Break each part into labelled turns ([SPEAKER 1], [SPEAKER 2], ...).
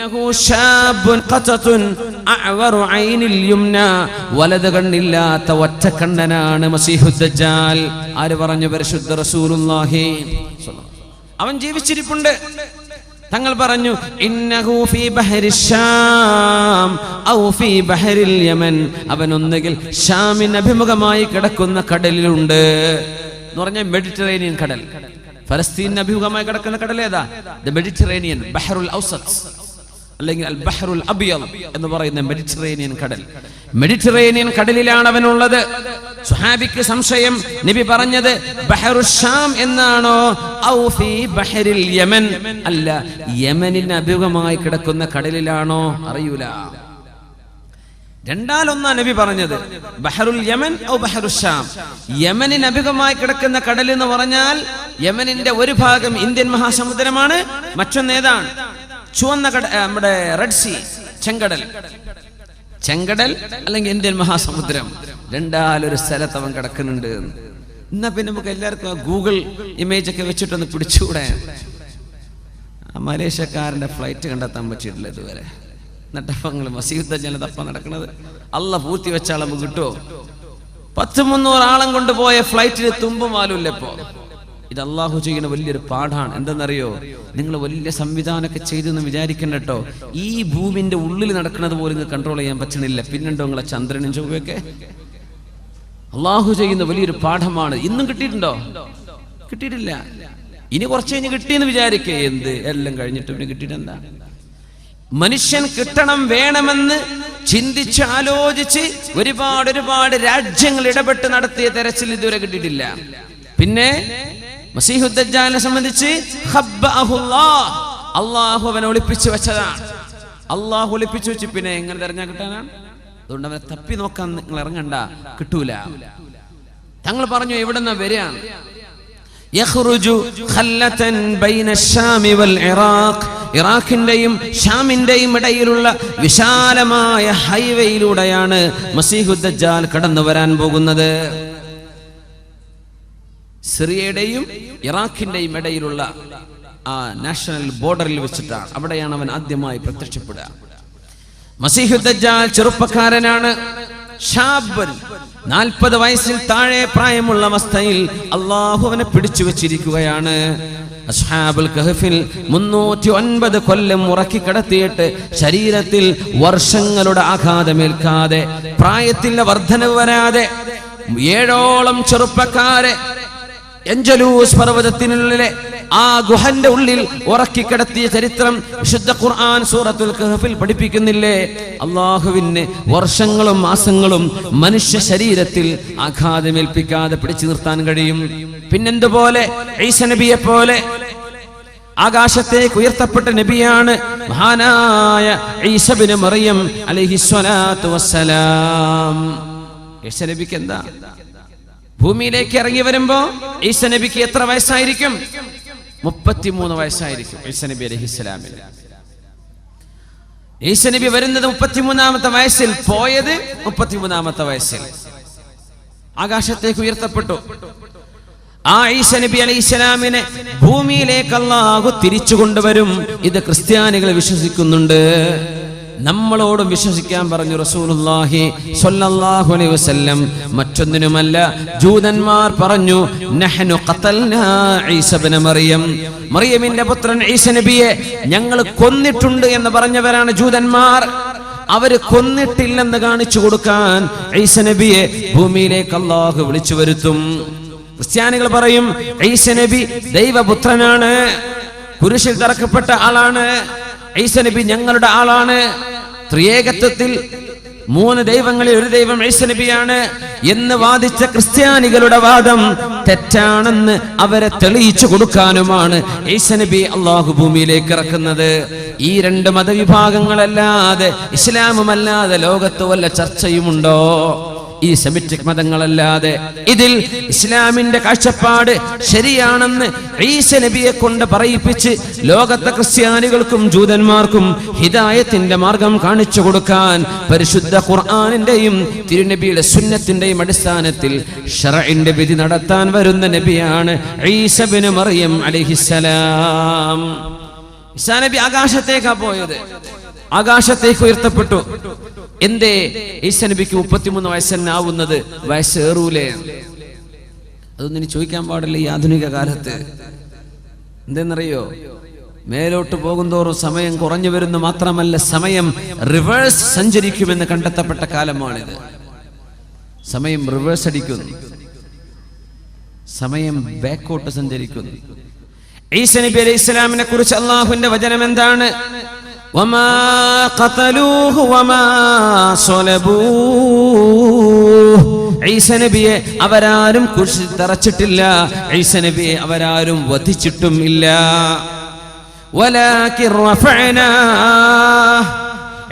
[SPEAKER 1] ഇന്നഹു ശാബുൻ ഖതതുൻ അഅവറു ഐനിൽ യുംന, വലത് കണ്ണില്ലാത്ത ഒറ്റക്കണ്ണനാണ് മസീഹുദ് ദജ്ജാൽ. ആര് പറഞ്ഞു? പരിശുദ്ധ റസൂലുള്ളാഹി. അവൻ ജീവിച്ചിരിപ്പുണ്ട്. തങ്ങൾ പറഞ്ഞു ഇന്നഹു ഫീ ബഹരിൽ ശാം ഔ ഫീ ബഹരിൽ യമൻ, അവൻ ഒന്നുകിൽ ഷാമിന് അഭിമുഖമായി കിടക്കുന്ന കടലിലുണ്ട് എന്ന് പറഞ്ഞാൽ മെഡിറ്ററേനിയൻ കടൽ. ഫലസ്തീനിന് അഭിമുഖമായി കിടക്കുന്ന കടൽ ഏതാ? ദ മെഡിറ്ററേനിയൻ, ബഹറുൽ ഔസത്ത് അല്ലെങ്കിൽ അൽ ബഹറുൽ അബിയദ് എന്ന് പറയുന്ന മെഡിറ്ററേനിയൻ കടൽ. മെഡിറ്ററേനിയൻ കടലിലാണ് അവനുള്ളത്. സുഹാബിക്ക് സംശയം, നബി പറഞ്ഞത് ബഹറുൽ ഷാം എന്നാണോ ഔ ഫീ ബഹരിൽ യമൻ, അല്ല യമനിന് അഭിമുഖമായി കിടക്കുന്ന കടലിലാണോ അറിയൂല. രണ്ടാലൊന്നാ നബി പറഞ്ഞത്, ബഹറുൽ യമൻ ഔ ബഹറുൽ ഷാം. യമനിന് അഭിമുഖമായി കിടക്കുന്ന കടൽ എന്ന് പറഞ്ഞാൽ യമനിന്റെ ഒരു ഭാഗം ഇന്ത്യൻ മഹാസമുദ്രമാണ്, മറ്റൊന്ന് ഏതാണ്? ചുവന്ന നമ്മുടെ റെഡ് സീ, ചെങ്കടൽ അല്ലെങ്കിൽ ഇന്ത്യൻ മഹാസമുദ്രം. രണ്ടാലൊരു സ്ഥലത്ത് അവൻ കിടക്കുന്നുണ്ട്. എന്നാ പിന്നെ നമുക്ക് എല്ലാവർക്കും ഗൂഗിൾ ഇമേജ് ഒക്കെ വെച്ചിട്ടൊന്ന് പിടിച്ചുകൂടെ? മലേഷ്യക്കാരന്റെ ഫ്ലൈറ്റ് കണ്ടെത്താൻ പറ്റിയിട്ടില്ല ഇതുവരെ. എന്നിട്ടപ്പങ്ങൾ മസീഹുദ് ദജ്ജാൽ തപ്പ നടക്കുന്നത്. അള്ളാഹ് പൂർത്തി വെച്ചാൽ നമുക്ക് കിട്ടുമോ? 100-300 ആളം കൊണ്ടുപോയ ഫ്ലൈറ്റിന് തുമ്പുമാലുമില്ല ഇപ്പോ. ഇത് അള്ളാഹു ചെയ്യുന്ന വലിയൊരു പാഠാണ്. എന്തെന്നറിയോ? നിങ്ങൾ വലിയ സംവിധാനമൊക്കെ ചെയ്തെന്ന് വിചാരിക്കണ്ട കേട്ടോ. ഈ ഭൂമിന്റെ ഉള്ളിൽ നടക്കുന്നത് പോലും നിങ്ങൾക്ക് കൺട്രോൾ ചെയ്യാൻ പറ്റണില്ല. പിന്നെണ്ടോ നിങ്ങളെ ചന്ദ്രനും ചൊവ്വയൊക്കെ? അള്ളാഹു ചെയ്യുന്ന വലിയൊരു പാഠമാണ്. ഇന്നും കിട്ടിയിട്ടുണ്ടോ? കിട്ടിയിട്ടില്ല. ഇനി കുറച്ച് കഴിഞ്ഞ് കിട്ടിയെന്ന് വിചാരിക്കേ. എന്ത് എല്ലാം കഴിഞ്ഞിട്ട് പിന്നെ കിട്ടിയിട്ടെന്താ? മനുഷ്യൻ കിട്ടണം വേണമെന്ന് ചിന്തിച്ച് ആലോചിച്ച് ഒരുപാട് രാജ്യങ്ങൾ ഇടപെട്ട് നടത്തിയ തെരച്ചിൽ ഇതുവരെ കിട്ടിയിട്ടില്ല. പിന്നെ മസീഹുദ് ദജ്ജാലിനെ സംബന്ധിച്ച് അള്ളാഹു അവനെ ഒളിപ്പിച്ചു വെച്ചതാണ്. അള്ളാഹു ഒളിപ്പിച്ചു വെച്ച് പിന്നെ എങ്ങനെ തെരഞ്ഞാൽ കിട്ടാനാണ്? അതുകൊണ്ട് അവനെ തപ്പി നോക്കാൻ നിങ്ങൾ ഇറങ്ങണ്ട, കിട്ടൂല. തങ്ങൾ പറഞ്ഞു എവിടെന്നാ വരികയാണ്? ഇറാഖിന്റെയും ഷാമിന്റെയും ഇടയിലുള്ള വിശാലമായ ഹൈവേയിലൂടെയാണ് മസീഹുദ് ദജ്ജാൽ കടന്നു വരാൻ പോകുന്നത്. സിറിയയുടെയും ഇറാഖിന്റെയും ഇടയിലുള്ള ആ നാഷണൽ ബോർഡറിൽ വെച്ചിട്ടാണ്. അവിടെയാണ് അവൻ ആദ്യമായി പ്രത്യക്ഷപ്പെടുക. മസീഹുദ് ദജ്ജാൽ ചെറുപ്പക്കാരനാണ്. 40 വയസ്സിൽ താഴെ പ്രായമുള്ള അവസ്ഥയിൽ അള്ളാഹു അവനെ പിടിച്ചു വെച്ചിരിക്കുകയാണ്. അസ്ഹാബുൽ കഹ്ഫിൽ 309 കൊല്ലം ഉറക്കി കിടത്തിയിട്ട് ശരീരത്തിൽ വർഷങ്ങളുടെ ആഘാതമേൽക്കാതെ, പ്രായത്തിൽ വർധനവ് വരാതെ 7ഓളം ചെറുപ്പക്കാരെ എൻജലൂസ് പർവ്വതത്തിനുള്ളിലെ ആ ഗുഹന്റെ ഉള്ളിൽ ഉറക്കിക്കിടത്തിയ ചരിത്രം വിശുദ്ധ ഖുർആൻ സൂറത്തുൽ കഹ്ഫിൽ പഠിപ്പിക്കുന്നില്ലേ? അള്ളാഹുവിന് വർഷങ്ങളും മാസങ്ങളും മനുഷ്യ ശരീരത്തിൽ ആഘാതമേൽപ്പിക്കാതെ പിടിച്ചു നിർത്താൻ കഴിയും. പിന്നെന്തുപോലെ ഈസ നബിയെ പോലെ ആകാശത്തേക്ക് ഉയർത്തപ്പെട്ട നബിയാണ് മഹാനായ ഈസ ഇബ്നു മറിയം അലൈഹിസ്സലാത്തു വസ്സലാം. ഈസ നബിക്ക് എന്താ? ഭൂമിയിലേക്ക് ഇറങ്ങി വരുമ്പോ ഈസ നബിക്ക് എത്ര വയസ്സായിരിക്കും? 33 വയസ്സായിരിക്കും ഈസ നബി അലൈഹിസ്സലാമിന്. ഈസ നബി വരുന്നത് 33ാമത്തെ വയസ്സിൽ, പോയത് 33ാമത്തെ വയസ്സിൽ. ആകാശത്തേക്ക് ഉയർത്തപ്പെട്ടു. ആ ഈസ നബി അലൈഹിസ്സലാമിനെ ഭൂമിയിലേക്ക് അല്ലാഹു തിരിച്ചു കൊണ്ടുവരും. ഇത് ക്രിസ്ത്യാനികൾ വിശ്വസിക്കുന്നുണ്ട്. നമ്മളോടും വിശ്വസിക്കാൻ പറഞ്ഞു റസൂലുള്ളാഹി സ്വല്ലല്ലാഹു അലൈഹി വസല്ലം. മറ്റൊന്നിനുമല്ല, ജൂതന്മാർ പറഞ്ഞു നഹ്നു ഖതൽനാ ഈസ ഇബ്നു മറിയം, മറിയമിന്റെ പുത്രൻ ഈസ നബിയെ ഞങ്ങൾ കൊന്നിട്ടുണ്ട് എന്ന് പറഞ്ഞവരാണ് ജൂതന്മാർ. അവര് കൊന്നിട്ടില്ലെന്ന് കാണിച്ചു കൊടുക്കാൻ ഈസ നബിയെ ഭൂമിയിലേക്ക് അല്ലാഹു വിളിച്ചു വരുത്തും. ക്രിസ്ത്യാനികൾ പറയും ഈസ നബി ദൈവപുത്രനാണ്, കുരിശിൽ തറക്കപ്പെട്ട ആളാണ്. ഈസ നബി ഞങ്ങളുടെ ആളാണ്. ത്രിയേകത്വത്തിൽ 3 ദൈവങ്ങളിൽ ഒരു ദൈവം ഈസ നബിയാണ് എന്ന് വാദിച്ച ക്രിസ്ത്യാനികളുടെ വാദം തെറ്റാണെന്ന് അവരെ തെളിയിച്ചു കൊടുക്കാനുമാണ് ഈസ നബി അള്ളാഹു ഭൂമിയിലേക്ക് ഇറക്കുന്നത്. ഈ 2 മതവിഭാഗങ്ങളല്ലാതെ, ഇസ്ലാമുമല്ലാതെ ലോകത്ത് വല്ല ചർച്ചയുമുണ്ടോ? ഈ സെമിറ്റിക് മതങ്ങളല്ലാതെ. ഇതിൽ ഇസ്ലാമിന്റെ കാഴ്ചപ്പാട് ശരിയാണെന്ന് ഈസ നബിയെ കൊണ്ട് പറയിപ്പിച്ച് ലോകത്തെ ക്രിസ്ത്യാനികൾക്കും ജൂതന്മാർക്കും ഹിദായത്തിന്റെ മാർഗം കാണിച്ചു കൊടുക്കാൻ പരിശുദ്ധ ഖുർആനിന്റെയും തിരുനബിയുടെ സുന്നത്തിന്റെയും അടിസ്ഥാനത്തിൽ ശറഇന്റെ വിധി നടത്താൻ വരുന്ന നബിയാണ് ഈസ ഇബ്നു മറിയം അലൈഹിസ്സലാം. ഈസാ നബി ആകാശത്തേക്കാ പോയത്, ആകാശത്തേക്ക് ഉയർത്തപ്പെട്ടു. എന്തേ ഈസാ നബിക്ക് 33 വയസ്സന്നെ ആവുന്നത്? വയസ്സേറൂലേ? അതൊന്നും ഇനി ചോദിക്കാൻ പാടില്ല ഈ ആധുനിക കാലത്ത്. എന്തെന്നറിയോ, മേലോട്ട് പോകുന്തോറും സമയം കുറഞ്ഞു വരുന്നു. മാത്രമല്ല, സമയം റിവേഴ്സ് സഞ്ചരിക്കുമെന്ന് കണ്ടെത്തപ്പെട്ട കാലമാണിത്. സമയം റിവേഴ്സ് അടിക്കുന്നു, സമയം ബാക്കോട്ട് സഞ്ചരിക്കുന്നു. ഈസാ നബി അലൈഹി ഇസ്ലാമിനെ കുറിച്ച് അല്ലാഹുവിന്റെ വചനം എന്താണ്? വമാ ഖതലൂഹു വമാ സ്വലബൂഹു. ഈസാ നബിയെ അവരാരും കുരിശിൽ തറച്ചിട്ടില്ല, ഈസാ നബിയെ അവരാരും വധിച്ചിട്ടും ഇല്ല. വലാകിൻ റഫഅനാ.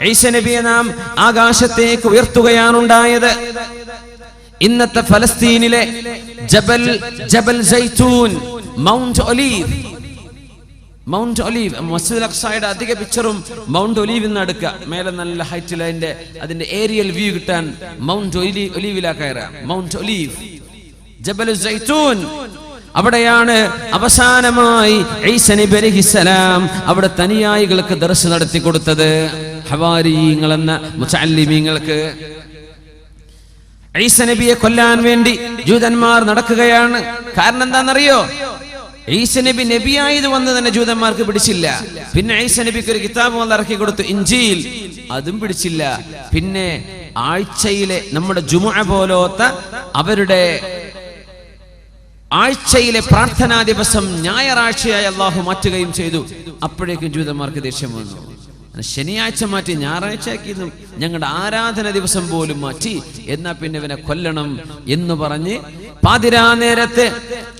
[SPEAKER 1] ഈസാ നബിയെ നാം ആകാശത്തേക്ക് ഉയർത്തുകയാണ് ഉണ്ടായത്. ഇന്നത്തെ ഫലസ്തീനിലെ ജബൽ സൈത്തൂൻ, മൗണ്ട് ഒലീവ്, മസ്ജിദുൽ അഖ്സയുടെ അധിക പിക്ചറും മൗണ്ട് ഒലീവിൽ നിന്ന് എടുക്കുക. മേലെ നല്ല ഹൈറ്റിൽ അതിന്റെ ഏരിയൽ വ്യൂ കിട്ടാൻ മൗണ്ട് ഒലീവിലാ കയറുക. മൗണ്ട് ഒലീവ്, ജബൽ സൈത്തൂൻ, അവിടെയാണ് അവസാനമായി ഈസാ നബി അലൈഹിസ്സലാം അവിടെ തനിയായികൾക്ക് ദർസ് നടത്തി കൊടുത്തത്. ഹവാരിയീങ്ങൾ എന്ന മുതഅല്ലിമീങ്ങൾക്ക്. ഈസാ നബിയെ കൊല്ലാൻ വേണ്ടി ജൂതന്മാർ നടക്കുകയാണ്. കാരണം എന്താണെന്നറിയോ? ഈസാ നബി നബിയായത് വന്ന് തന്നെ ജൂതന്മാർക്ക് പിടിച്ചില്ല. പിന്നെ ഈസാ നബിക്ക് ഒരു കിതാബ് വന്ന് ഇറക്കി കൊടുത്തു, ഇഞ്ചീൽ, അതും പിടിച്ചില്ല. പിന്നെ ആഴ്ചയിലെ നമ്മുടെ ജുമുഅ പോലത്തെ അവരുടെ ആഴ്ചയിലെ പ്രാർത്ഥനാ ദിവസം ഞായറാഴ്ചയായി അള്ളാഹു മാറ്റുകയും ചെയ്തു. അപ്പോഴേക്കും ജൂതന്മാർക്ക് ദേഷ്യം വന്നു. ശനിയാഴ്ച മാറ്റി ഞായറാഴ്ച ആക്കിയതും ഞങ്ങളുടെ ആരാധന ദിവസം പോലും മാറ്റി, എന്നാ പിന്നെ ഇവനെ കൊല്ലണം എന്ന് പറഞ്ഞ് പാതിരാ നേരത്ത്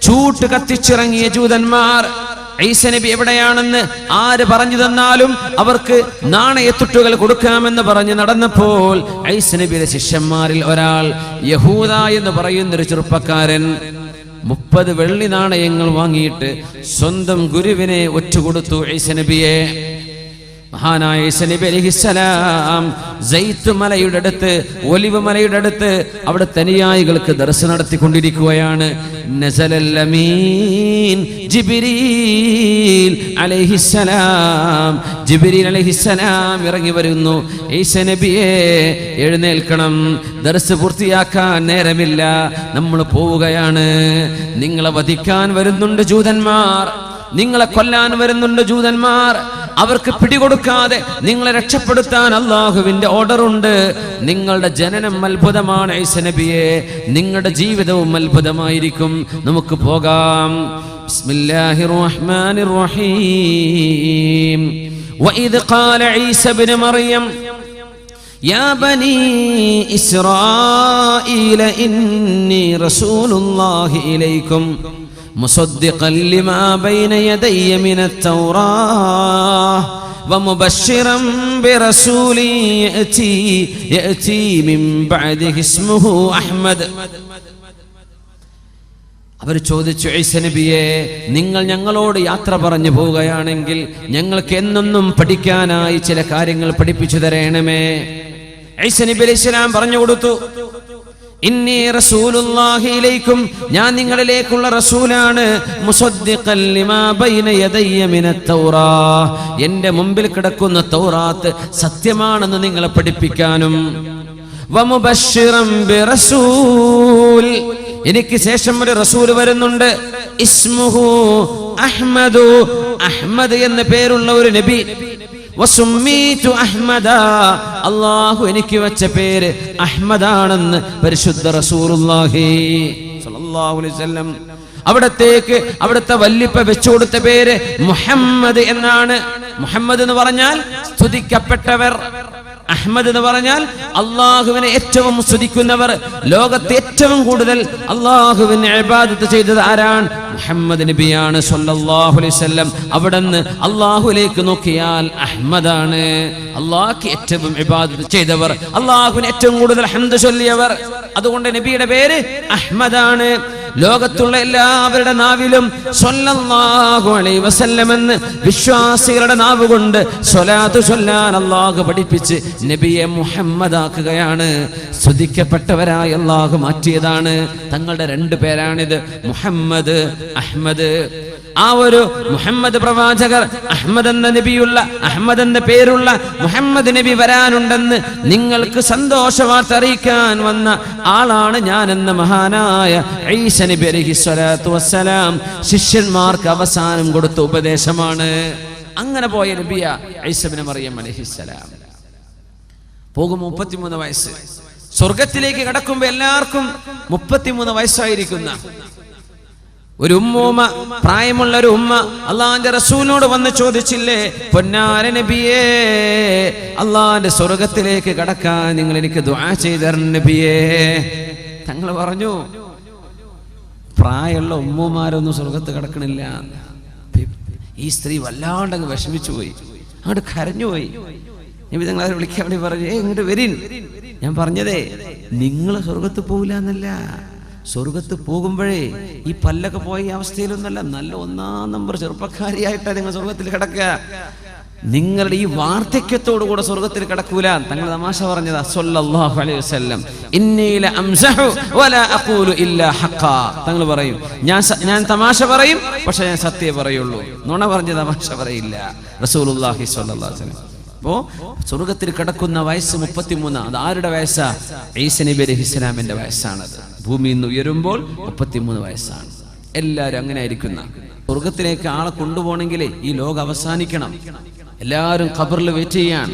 [SPEAKER 1] ചൂട്ട് കത്തിച്ചിറങ്ങിയ ജൂതന്മാർ ഈസാ നബി എവിടെയാണെന്ന് ആര് പറഞ്ഞു തന്നാലും അവർക്ക് നാണയത്തുട്ടുകൾ കൊടുക്കാമെന്ന് പറഞ്ഞ് നടന്നപ്പോൾ ഈസാ നബിയുടെ ശിഷ്യന്മാരിൽ ഒരാൾ, യഹൂദ എന്ന് പറയുന്നൊരു ചെറുപ്പക്കാരൻ, 30 വെള്ളി നാണയങ്ങൾ വാങ്ങിയിട്ട് സ്വന്തം ഗുരുവിനെ ഒറ്റുകൊടുത്തു ഈസാ നബിയെ. മഹാനായ ഈസാ നബി അലൈഹിസ്സലാം സൈത്ത് മലയുടെ അടുത്ത്, ഒലിവ് മലയുടെ അടുത്ത് അവിടെ തനിയായികൾക്ക് ദർസ് നടത്തിക്കൊണ്ടിരിക്കുകയാണ്. നസലൽ അമീൻ ജിബ്രീൽ അലൈഹിസ്സലാം, ജിബ്രീൽ അലൈഹിസ്സലാം ഇറങ്ങി വരുന്നു. ഈസാ നബിയെ എഴുന്നേൽക്കണം, ദർസ് പൂർത്തിയാക്കാൻ നേരമില്ല, നമ്മൾ പോവുകയാണ്. നിങ്ങളെ വധിക്കാൻ വരുന്നുണ്ട് ജൂതന്മാർ, നിങ്ങളെ കൊല്ലാൻ വരുന്നുണ്ട് ജൂതന്മാർ. അവർക്ക് പിടികൊടുക്കാതെ നിങ്ങളെ രക്ഷപ്പെടുത്താൻ അള്ളാഹുവിന്റെ ഓർഡർ ഉണ്ട്. നിങ്ങളുടെ ജനനം അത്ഭുതമാണ് ഈസാ നബിയെ, നിങ്ങളുടെ ജീവിതവും അത്ഭുതമായിരിക്കും. നമുക്ക് പോകാം. ബിസ്മില്ലാഹിർ റഹ്മാനിർ റഹീം. വഇദ് ഖാല ഈസാ ഇബ്നു മറിയം യാ ബനീ ഇസ്രായീല ഇന്നി റസൂലുള്ളാഹി ഇലൈക്കും مصدقا لما بين يدي من التوراة ومبشرا برسول يأتي من بعده اسمه أحمد. അവർ ചോദിച്ചു, ഈസാ നബിയെ, നിങ്ങൾ ഞങ്ങളോട് യാത്ര പറഞ്ഞു പോവുകയാണെങ്കിൽ ഞങ്ങൾക്ക് എന്നെന്നും പഠിക്കാനായി ചില കാര്യങ്ങൾ പഠിപ്പിച്ചു തരണമേ. ഈസാ നബി അലൈഹി സ്വലാം പറഞ്ഞു കൊടുത്തു, ഇന്നി റസൂലുള്ളാഹി ഇലൈക്കും, ഞാൻ നിങ്ങളിലേക്കുള്ള റസൂലാണ്. മുസദ്ദിഖൻ ലിമാ ബൈന യദയ്യ മിനത് തൗറാത്ത്, എൻ്റെ മുമ്പിൽ കിടക്കുന്ന തൗറാത്ത് സത്യമാണെന്ന് നിങ്ങളെ പഠിപ്പിക്കാനും. വമുബശ്ശിറൻ ബിറസൂൽ, എനിക്ക് ശേഷം ഒരു റസൂൽ വരുന്നുണ്ട്. ഇസ്മുഹു അഹ്മദു, അഹ്മദ് എന്ന പേരുള്ള ഒരു നബി. വസുമ്മീതു അഹ്മദ, അല്ലാഹു എനിക്ക് വെച്ച പേര് അഹ്മദാണെന്ന് പരിശുദ്ധ റസൂലുള്ളാഹി സ്വല്ലല്ലാഹു അലൈഹി വസല്ലം. അവിടുത്തെ വല്ലിപ്പ വെച്ചു കൊടുത്ത പേര് മുഹമ്മദ് എന്നാണ്. മുഹമ്മദ് എന്ന് പറഞ്ഞാൽ സ്തുതിക്കപ്പെട്ടവർ, അഹ്മദ് എന്ന് പറഞ്ഞാൽ അള്ളാഹുവിനെ ഏറ്റവും സ്തുതിക്കുന്നവർ. ലോകത്തെ ഏറ്റവും കൂടുതൽ അള്ളാഹുവിനെ ഇബാദത്ത് ചെയ്തത് ആരാണ്? മുഹമ്മദ് നബിയാണ് സ്വല്ലല്ലാഹു അലൈഹി വസല്ലം. അവിടുന്ന് അള്ളാഹുലേക്ക് നോക്കിയാൽ അഹ്മദാണ്. അള്ളാഹ്ക്ക് ഏറ്റവും ഇബാദത്ത് ചെയ്തവർ, അള്ളാഹുവിന് ഏറ്റവും കൂടുതൽ ഹംദ് ചൊല്ലിയവർ. അതുകൊണ്ട് നബിയുടെ പേര് അഹ്മദാണ്. ലോകത്തുള്ള എല്ലാവരുടെ നാവിലും സ്വല്ലല്ലാഹു അലൈഹി വസല്ലം എന്ന് വിശ്വാസികളുടെ നാവ് കൊണ്ട് സ്വലാത്ത് ചൊല്ലാൻ അല്ലാഹു പഠിപ്പിച്ച് നബിയെ മുഹമ്മദാക്കുകയാണ്. സ്തുതിക്കപ്പെട്ടവരായി അല്ലാഹു മാറ്റിയതാണ്. തങ്ങളുടെ 2 പേരാണിത്, മുഹമ്മദ്, അഹ്മദ്. ആ ഒരു മുഹമ്മദ് പ്രവാചകർ, അഹ്മദ് എന്ന നബിയുള്ള, അഹ്മദ് എന്ന പേരുള്ള മുഹമ്മദ് നബി വരാനുണ്ടെന്ന് നിങ്ങൾക്ക് സന്തോഷവാർത്ത അറിയിക്കാൻ വന്ന ആളാണ് ഞാൻ എന്ന മഹാനായ ഈസ നബി അലൈഹിസ്സലാത്തു വസ്സലാം ശിഷ്യന്മാർക്ക് അവസാനം കൊടുത്ത ഉപദേശമാണ്. അങ്ങനെ പോയ നബിയ ഈസ ഇബ്നു മറിയം അലൈഹിസ്സലാം. പോകും 33 വയസ്സ്. സ്വർഗത്തിലേക്ക് കടക്കുമ്പോൾ എല്ലാവർക്കും 33 വയസ്സായിരിക്കുന്ന ഒരു ഉമ്മൂമ്മ, പ്രായമുള്ള ഒരു ഉമ്മ അള്ളാന്റെ റസൂലിനോട് വന്ന് ചോദിച്ചില്ലേ, പൊന്നാര നബിയേ, അള്ളാന്റെ സ്വർഗത്തിലേക്ക് കടക്കാൻ നിങ്ങൾ എനിക്ക് ദുആ ചെയ്തു തരണം നബിയേ. തങ്ങൾ പറഞ്ഞു, പ്രായമുള്ള ഉമ്മമാരൊന്നും സ്വർഗത്ത് കിടക്കണില്ല. ഈ സ്ത്രീ വല്ലാണ്ടങ്ങ് വിഷമിച്ചു പോയി, അങ്ങോട്ട് കരഞ്ഞുപോയി. നബി തങ്ങൾ അവരെ വിളിക്കാൻ വേണ്ടി പറഞ്ഞു, ഇങ്ങോട്ട് വരീൻ. ഞാൻ പറഞ്ഞതേ നിങ്ങൾ സ്വർഗത്ത് പോകില്ല എന്നല്ല, സ്വർഗത്ത് പോകുമ്പോഴേ ഈ പല്ലൊക്കെ പോയ അവസ്ഥയിലൊന്നല്ല, നല്ല 1-ാം നമ്പർ ചെറുപ്പക്കാരിയായിട്ടാണ് നിങ്ങൾ സ്വർഗത്തിൽ കിടക്കുക. നിങ്ങളുടെ ഈ വാർദ്ധക്യത്തോടു കൂടെ സ്വർഗത്തിൽ കിടക്കൂല. തങ്ങൾ തമാശ പറഞ്ഞതാ സല്ലല്ലാഹു അലൈഹി വസല്ലം. ഇന്നി ലഅംസഹു വലാ അഖൂലു ഇല്ലാ ഹഖാ. തങ്ങൾ പറയും, ഞാൻ തമാശ പറയും, പക്ഷെ ഞാൻ സത്യം പറയുള്ളൂ, നുണ പറഞ്ഞ് തമാശ പറയില്ല. റസൂലുള്ളാഹി സ്വല്ലല്ലാഹു അലൈഹി വസല്ലം. അപ്പോ സ്വർഗത്തിൽ കിടക്കുന്ന വയസ്സ് 33. അത് ആരുടെ വയസ്സാ? ഈസ നബി അലൈഹിസ്സലാമിന്റെ വയസ്സാണത്. ഭൂമിയിൽ നിന്ന് ഉയരുമ്പോൾ 33 വയസ്സാണ്. എല്ലാവരും അങ്ങനെ ആയിരിക്കുന്ന. സ്വർഗത്തിലേക്ക് ആളെ കൊണ്ടുപോകണമെങ്കിൽ ഈ ലോകം അവസാനിക്കണം. എല്ലാവരും ഖബറിൽ വെയിറ്റ് ചെയ്യാണ്.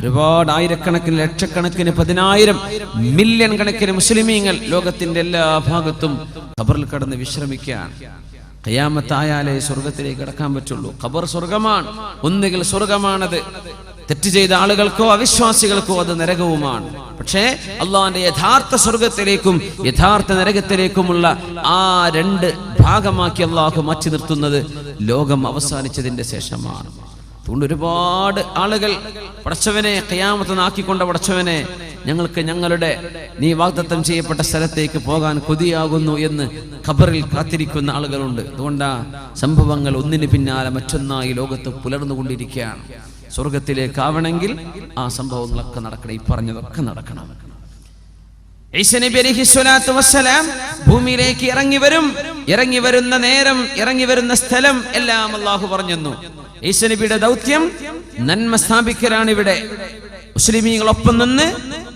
[SPEAKER 1] ഒരുപാട് ആയിരക്കണക്കിന്, ലക്ഷക്കണക്കിന്, 10,000 മില്യൺ കണക്കിന് മുസ്ലിമീങ്ങൾ ലോകത്തിന്റെ എല്ലാ ഭാഗത്തും ഖബറിൽ കടന്ന് വിശ്രമിക്കുകയാണ്. ഖിയാമത്തായാലേ സ്വർഗത്തിലേക്ക് കടക്കാൻ പറ്റുള്ളൂ. ഖബർ സ്വർഗമാണ്. ഒന്നുകിൽ സ്വർഗമാണത്, തെറ്റ് ചെയ്ത ആളുകൾക്കോ അവിശ്വാസികൾക്കോ അത് നരകവുമാണ്. പക്ഷേ അള്ളാഹുവിന്റെ യഥാർത്ഥ സ്വർഗത്തിലേക്കും യഥാർത്ഥ നരകത്തിലേക്കുമുള്ള ആ 2 ഭാഗമാക്കി അള്ളാഹു മാറ്റി നിർത്തുന്നത് ലോകം അവസാനിച്ചതിന്റെ ശേഷമാണ്. അതുകൊണ്ട് ഒരുപാട് ആളുകൾ പടച്ചവനെ ഖിയാമത്ത് നാക്കിക്കൊണ്ട പടച്ചവനെ, ഞങ്ങൾക്ക് ഞങ്ങളുടെ നീ വാഗ്ദത്തം ചെയ്യപ്പെട്ട സ്ഥലത്തേക്ക് പോകാൻ കൊതിയാകുന്നു എന്ന് ഖബറിൽ കാത്തിരിക്കുന്ന ആളുകളുണ്ട്. അതുകൊണ്ടാ സംഭവങ്ങൾ ഒന്നിന് പിന്നാലെ മറ്റൊന്നായി ലോകത്ത് പുലർന്നുകൊണ്ടിരിക്കുകയാണ്. സ്വർഗത്തിലേക്കാവണമെങ്കിൽ ആ സംഭവങ്ങളൊക്കെ നടക്കണം, ഈ പറഞ്ഞതൊക്കെ നടക്കണം. ഈസ നബി അലൈഹിസ്സലാത്തു വസ്സലാം ഭൂമിയിലേക്ക് ഇറങ്ങി വരുന്ന നേരം, ഇറങ്ങി വരുന്ന സ്ഥലം എല്ലാം അല്ലാഹു പറഞ്ഞു. ഈസ നബിയുടെ ദൗത്യം നന്മ സ്ഥാപിക്കലാണ്. ഇവിടെ മുസ്ലിമീങ്ങളൊപ്പം നിന്ന്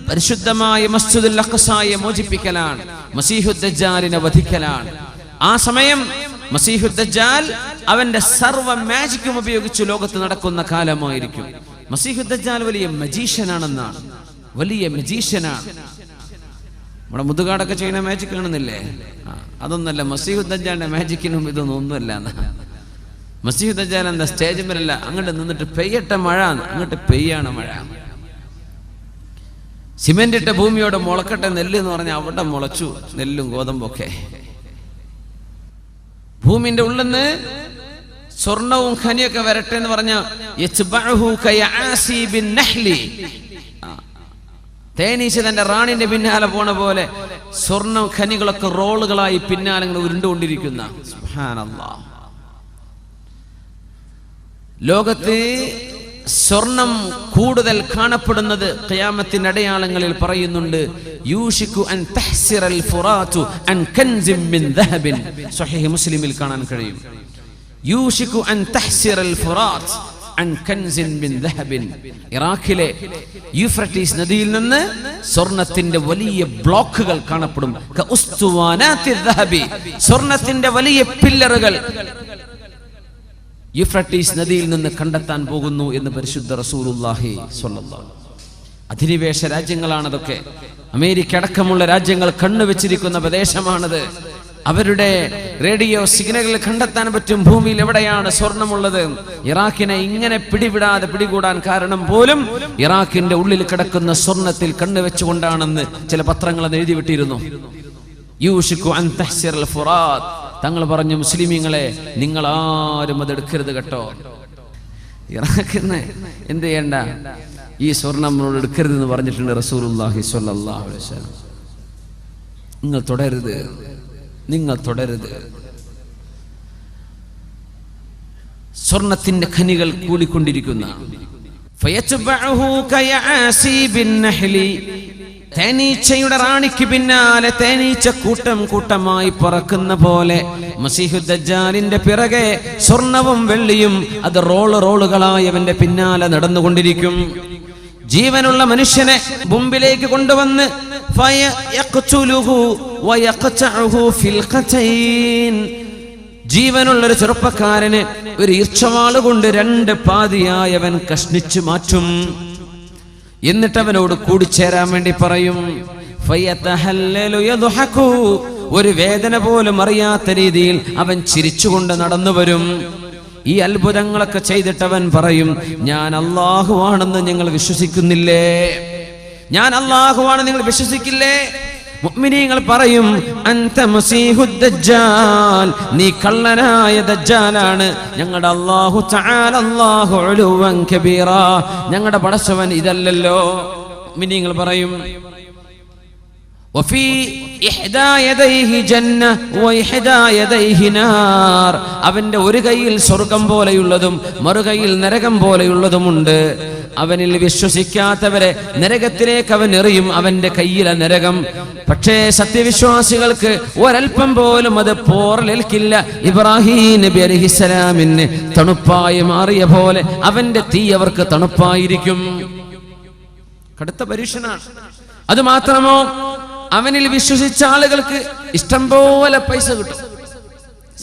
[SPEAKER 1] പരിശുദ്ധമായ മസ്ജിദുൽ അഖ്സയെ മോചിപ്പിക്കലാണ്, മസീഹുദ് ദജ്ജാലിനെ വധിക്കലാണ്. ആ സമയം മസീഹുദ് ദജ്ജാൽ അവന്റെ സർവ്വ മാജിക്കും ഉപയോഗിച്ച് ലോകത്ത് നടക്കുന്ന കാലമായിരിക്കും. മസീഹുദ് ദജ്ജാൽ വലിയ മജീഷ്യനാണെന്നാണ്, വലിയ മജീഷ്യനാണ്. നമ്മുടെ മുതുകാടൊക്കെ ചെയ്യുന്ന മാജിക് കാണുന്നില്ലേ, അതൊന്നല്ല. മസീഹുദ് ദജ്ജാലിന്റെ മാജിക്കിനും ഇതൊന്നും ഒന്നുമല്ല. മസീഹുദ് ദജ്ജാൽ എന്താ, സ്റ്റേജ് മേലല്ല, അങ്ങോട്ട് നിന്നിട്ട് പെയ്യട്ടെ മഴ, അങ്ങോട്ട് പെയ്യാണ് മഴ. സിമെന്റ് ഇട്ട ഭൂമിയോടെ മുളക്കട്ടെ നെല്ല് എന്ന് പറഞ്ഞാൽ അവിടെ മുളച്ചു നെല്ലും ഗോതമ്പൊക്കെ. ഭൂമിന്റെ ഉള്ളിൽ നിന്ന് സ്വർണവും ഖനിയൊക്കെ വരട്ടെ എന്ന് പറഞ്ഞ തേനീച്ച തന്റെ റാണിന്റെ പിന്നാലെ പോണ പോലെ സ്വർണ്ണ ഖനികളൊക്കെ റോളുകളായി പിന്നാലെ ഉരുണ്ടുകൊണ്ടിരിക്കുന്ന സുബ്ഹാനല്ലാഹ്. ലോകത്ത് സ്വർണം കൂടുതൽ കാണപ്പെടുന്നത് ഖിയാമത്തിന്റെ അടയാളങ്ങളിൽ പറയുന്നുണ്ട്. യൂഷികു അൻ തഹ്സിറൽ ഫുറാതു അൻ കൻസിൻ മിൻ ദഹബിൻ. സ്വഹീഹ് മുസ്ലിമിൽ കാണാൻ കഴിയും. യൂഷികു അൻ തഹ്സിറൽ ഫുറാത് അൻ കൻസിൻ മിൻ ദഹബിൻ. ഇറാഖിലെ യൂഫ്രട്ടീസ് നദിയിൽ നിന്ന് സ്വർണത്തിന്റെ വലിയ ബ്ലോക്കുകൾ കാണപ്പെടും. കഉസ്തുവാനാത്തി ദഹബി. സ്വർണത്തിന്റെ വലിയ പില്ലറുകൾ യൂഫ്രട്ടീസ് നദിയിൽ നിന്ന് കണ്ടെത്താൻ പോകുന്നു എന്ന് പരിശുദ്ധ റസൂലുള്ളാഹി സ്വല്ലല്ലാഹു. അധിനിവേശ രാജ്യങ്ങളാണതൊക്കെ. അമേരിക്ക അടക്കമുള്ള രാജ്യങ്ങൾ കണ്ണുവെച്ചിരിക്കുന്ന പ്രദേശമാണത്. അവരുടെ റേഡിയോ സിഗ്നലുകൾ കണ്ടെത്താൻ പറ്റും ഭൂമിയിൽ എവിടെയാണ് സ്വർണമുള്ളത്. ഇറാഖിനെ ഇങ്ങനെ പിടികൂടാൻ കാരണം പോലും ഇറാഖിന്റെ ഉള്ളിൽ കിടക്കുന്ന സ്വർണത്തിൽ കണ്ണുവെച്ചുകൊണ്ടാണെന്ന് ചില പത്രങ്ങൾ അത് എഴുതി വിട്ടിരുന്നു. യൂഷികു അൻ തഹ്സിറൽ ഫുറാത്. തങ്ങൾ പറഞ്ഞു, മുസ്ലിമീങ്ങളെ നിങ്ങൾ ആരും അതെടുക്കരുത് കേട്ടോ. ഇറാഖിന്ന് എന്ത് ചെയ്യണ്ട, ഈ സ്വർണം നമ്മളോട് എടുക്കരുതെന്ന് പറഞ്ഞിട്ടുണ്ട് റസൂലുള്ളാഹി സ്വല്ലല്ലാഹു അലൈഹി വസല്ലം. നിങ്ങൾ തുടരുത്, നിങ്ങൾ തുടരുത്. സ്വർണത്തിന്റെ ഖനികൾ കൂടിക്കൊണ്ടിരിക്കുന്ന തേനീച്ചയുടെ റാണിക്ക് പിന്നാലെ തേനീച്ച കൂട്ടം കൂട്ടമായി പറക്കുന്ന പോലെ മസീഹുദ് ദജ്ജാലിന്റെ പിറകെ സ്വർണവും വെള്ളിയും അത് റോളുകളായി അവന്റെ പിന്നാലെ നടന്നുകൊണ്ടിരിക്കും. ജീവനുള്ള മനുഷ്യനെ മുമ്പിലേക്ക് കൊണ്ടുവന്ന് ജീവനുള്ളൊരു ചെറുപ്പക്കാരന് ഒരു ഈർച്ചവാള് കൊണ്ട് 2 പാതിയായി അവൻ കഷ്ണിച്ചു മാറ്റും. എന്നിട്ട് അവനോട് കൂടിച്ചേരാൻ വേണ്ടി പറയും. ഒരു വേദന പോലും അറിയാത്ത രീതിയിൽ അവൻ ചിരിച്ചുകൊണ്ട് നടന്നു വരും. ഈ അത്ഭുതങ്ങളൊക്കെ ചെയ്തിട്ടവൻ പറയും, ഞാൻ അല്ലാഹുവാണെന്ന് നിങ്ങൾ വിശ്വസിക്കുന്നില്ലേ? ഞാൻ അല്ലാഹുവാണെന്ന് നിങ്ങൾ വിശ്വസിക്കില്ലേ? മുഅ്മിനീങ്ങൾ പറയും, അൻത മസീഹുദ് ദജ്ജാൽ, നീ കള്ളനായ ദജ്ജാലാണ്. ഞങ്ങളുടെ അല്ലാഹു തആല അല്ലാഹു ഉലുവൻ കബീറ, ഞങ്ങളുടെ പടച്ചവൻ ഇതല്ലല്ലോ. മുഅ്മിനീങ്ങൾ പറയും, വഫീ ഇഹ്ദാ യദൈഹി ജന്ന വഇഹ്ദാ യദൈഹി നാർ, അവന്റെ ഒരു കൈയിൽ സ്വർഗം പോലെയുള്ളതും മറുകൈയിൽ നരകം പോലെയുള്ളതുമുണ്ട്. അവനിൽ വിശ്വസിക്കാത്തവരെ നരകത്തിലേക്ക് അവൻ എറിയും, അവന്റെ കയ്യിലെ നരകം. പക്ഷേ സത്യവിശ്വാസികൾക്ക് ഒരൽപ്പം പോലും അത് പോറലേൽക്കില്ല. ഇബ്രാഹിം നബി അലൈഹിസ്സലാമിന് തണുപ്പായി മാറിയ പോലെ അവന്റെ തീ അവർക്ക് തണുപ്പായിരിക്കും. കടുത്ത പരീക്ഷണാണ്. അത് മാത്രമോ, അവനിൽ വിശ്വസിച്ച ആളുകൾക്ക് ഇഷ്ടം പോലെ പൈസ കിട്ടും,